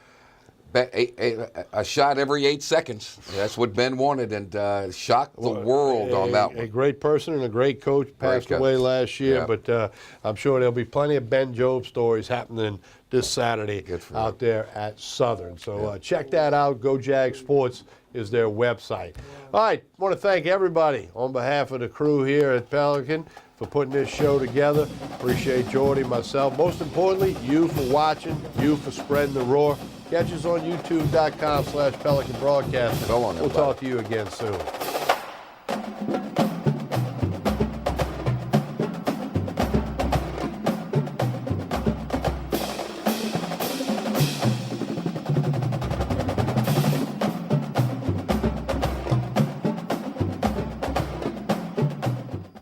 a shot every 8 seconds. That's what Ben wanted, and shocked the world on that one. A great person and a great coach. Passed away last year, but I'm sure there'll be plenty of Ben Job stories happening this Saturday out there at Southern. So check that out. Go Jag Sports is their website. All right, I want to thank everybody on behalf of the crew here at Pelican for putting this show together. Appreciate Jordy, myself. Most importantly, you for watching, you for spreading the roar. Catch us on youtube.com/Pelican Broadcasting. Go on, we'll talk to you again soon.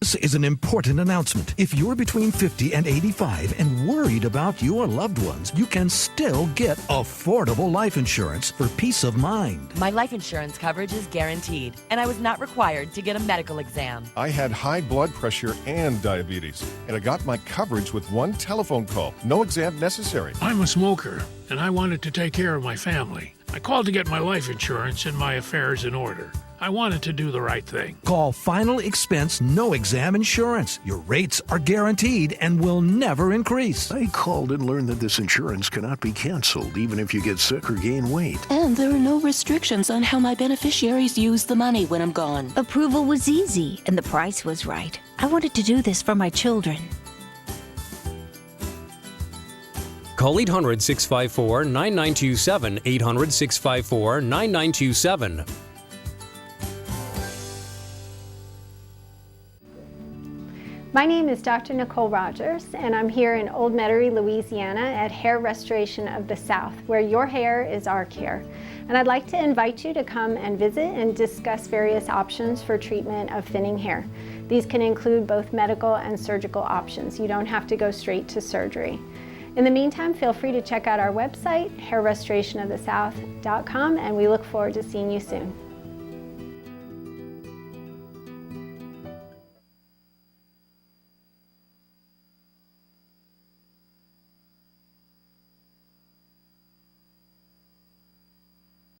This is an important announcement. If you're between 50 and 85 and worried about your loved ones, you can still get affordable life insurance for peace of mind. My life insurance coverage is guaranteed, and I was not required to get a medical exam. I had high blood pressure and diabetes, and I got my coverage with one telephone call. No exam necessary. I'm a smoker, and I wanted to take care of my family. I called to get my life insurance and my affairs in order. I wanted to do the right thing. Call Final Expense No Exam Insurance. Your rates are guaranteed and will never increase. I called and learned that this insurance cannot be canceled even if you get sick or gain weight. And there are no restrictions on how my beneficiaries use the money when I'm gone. Approval was easy and the price was right. I wanted to do this for my children. Call 800-654-9927, 800-654-9927. My name is Dr. Nicole Rogers, and I'm here in Old Metairie, Louisiana at Hair Restoration of the South, where your hair is our care. And I'd like to invite you to come and visit and discuss various options for treatment of thinning hair. These can include both medical and surgical options. You don't have to go straight to surgery. In the meantime, feel free to check out our website, hairrestorationofthesouth.com, and we look forward to seeing you soon.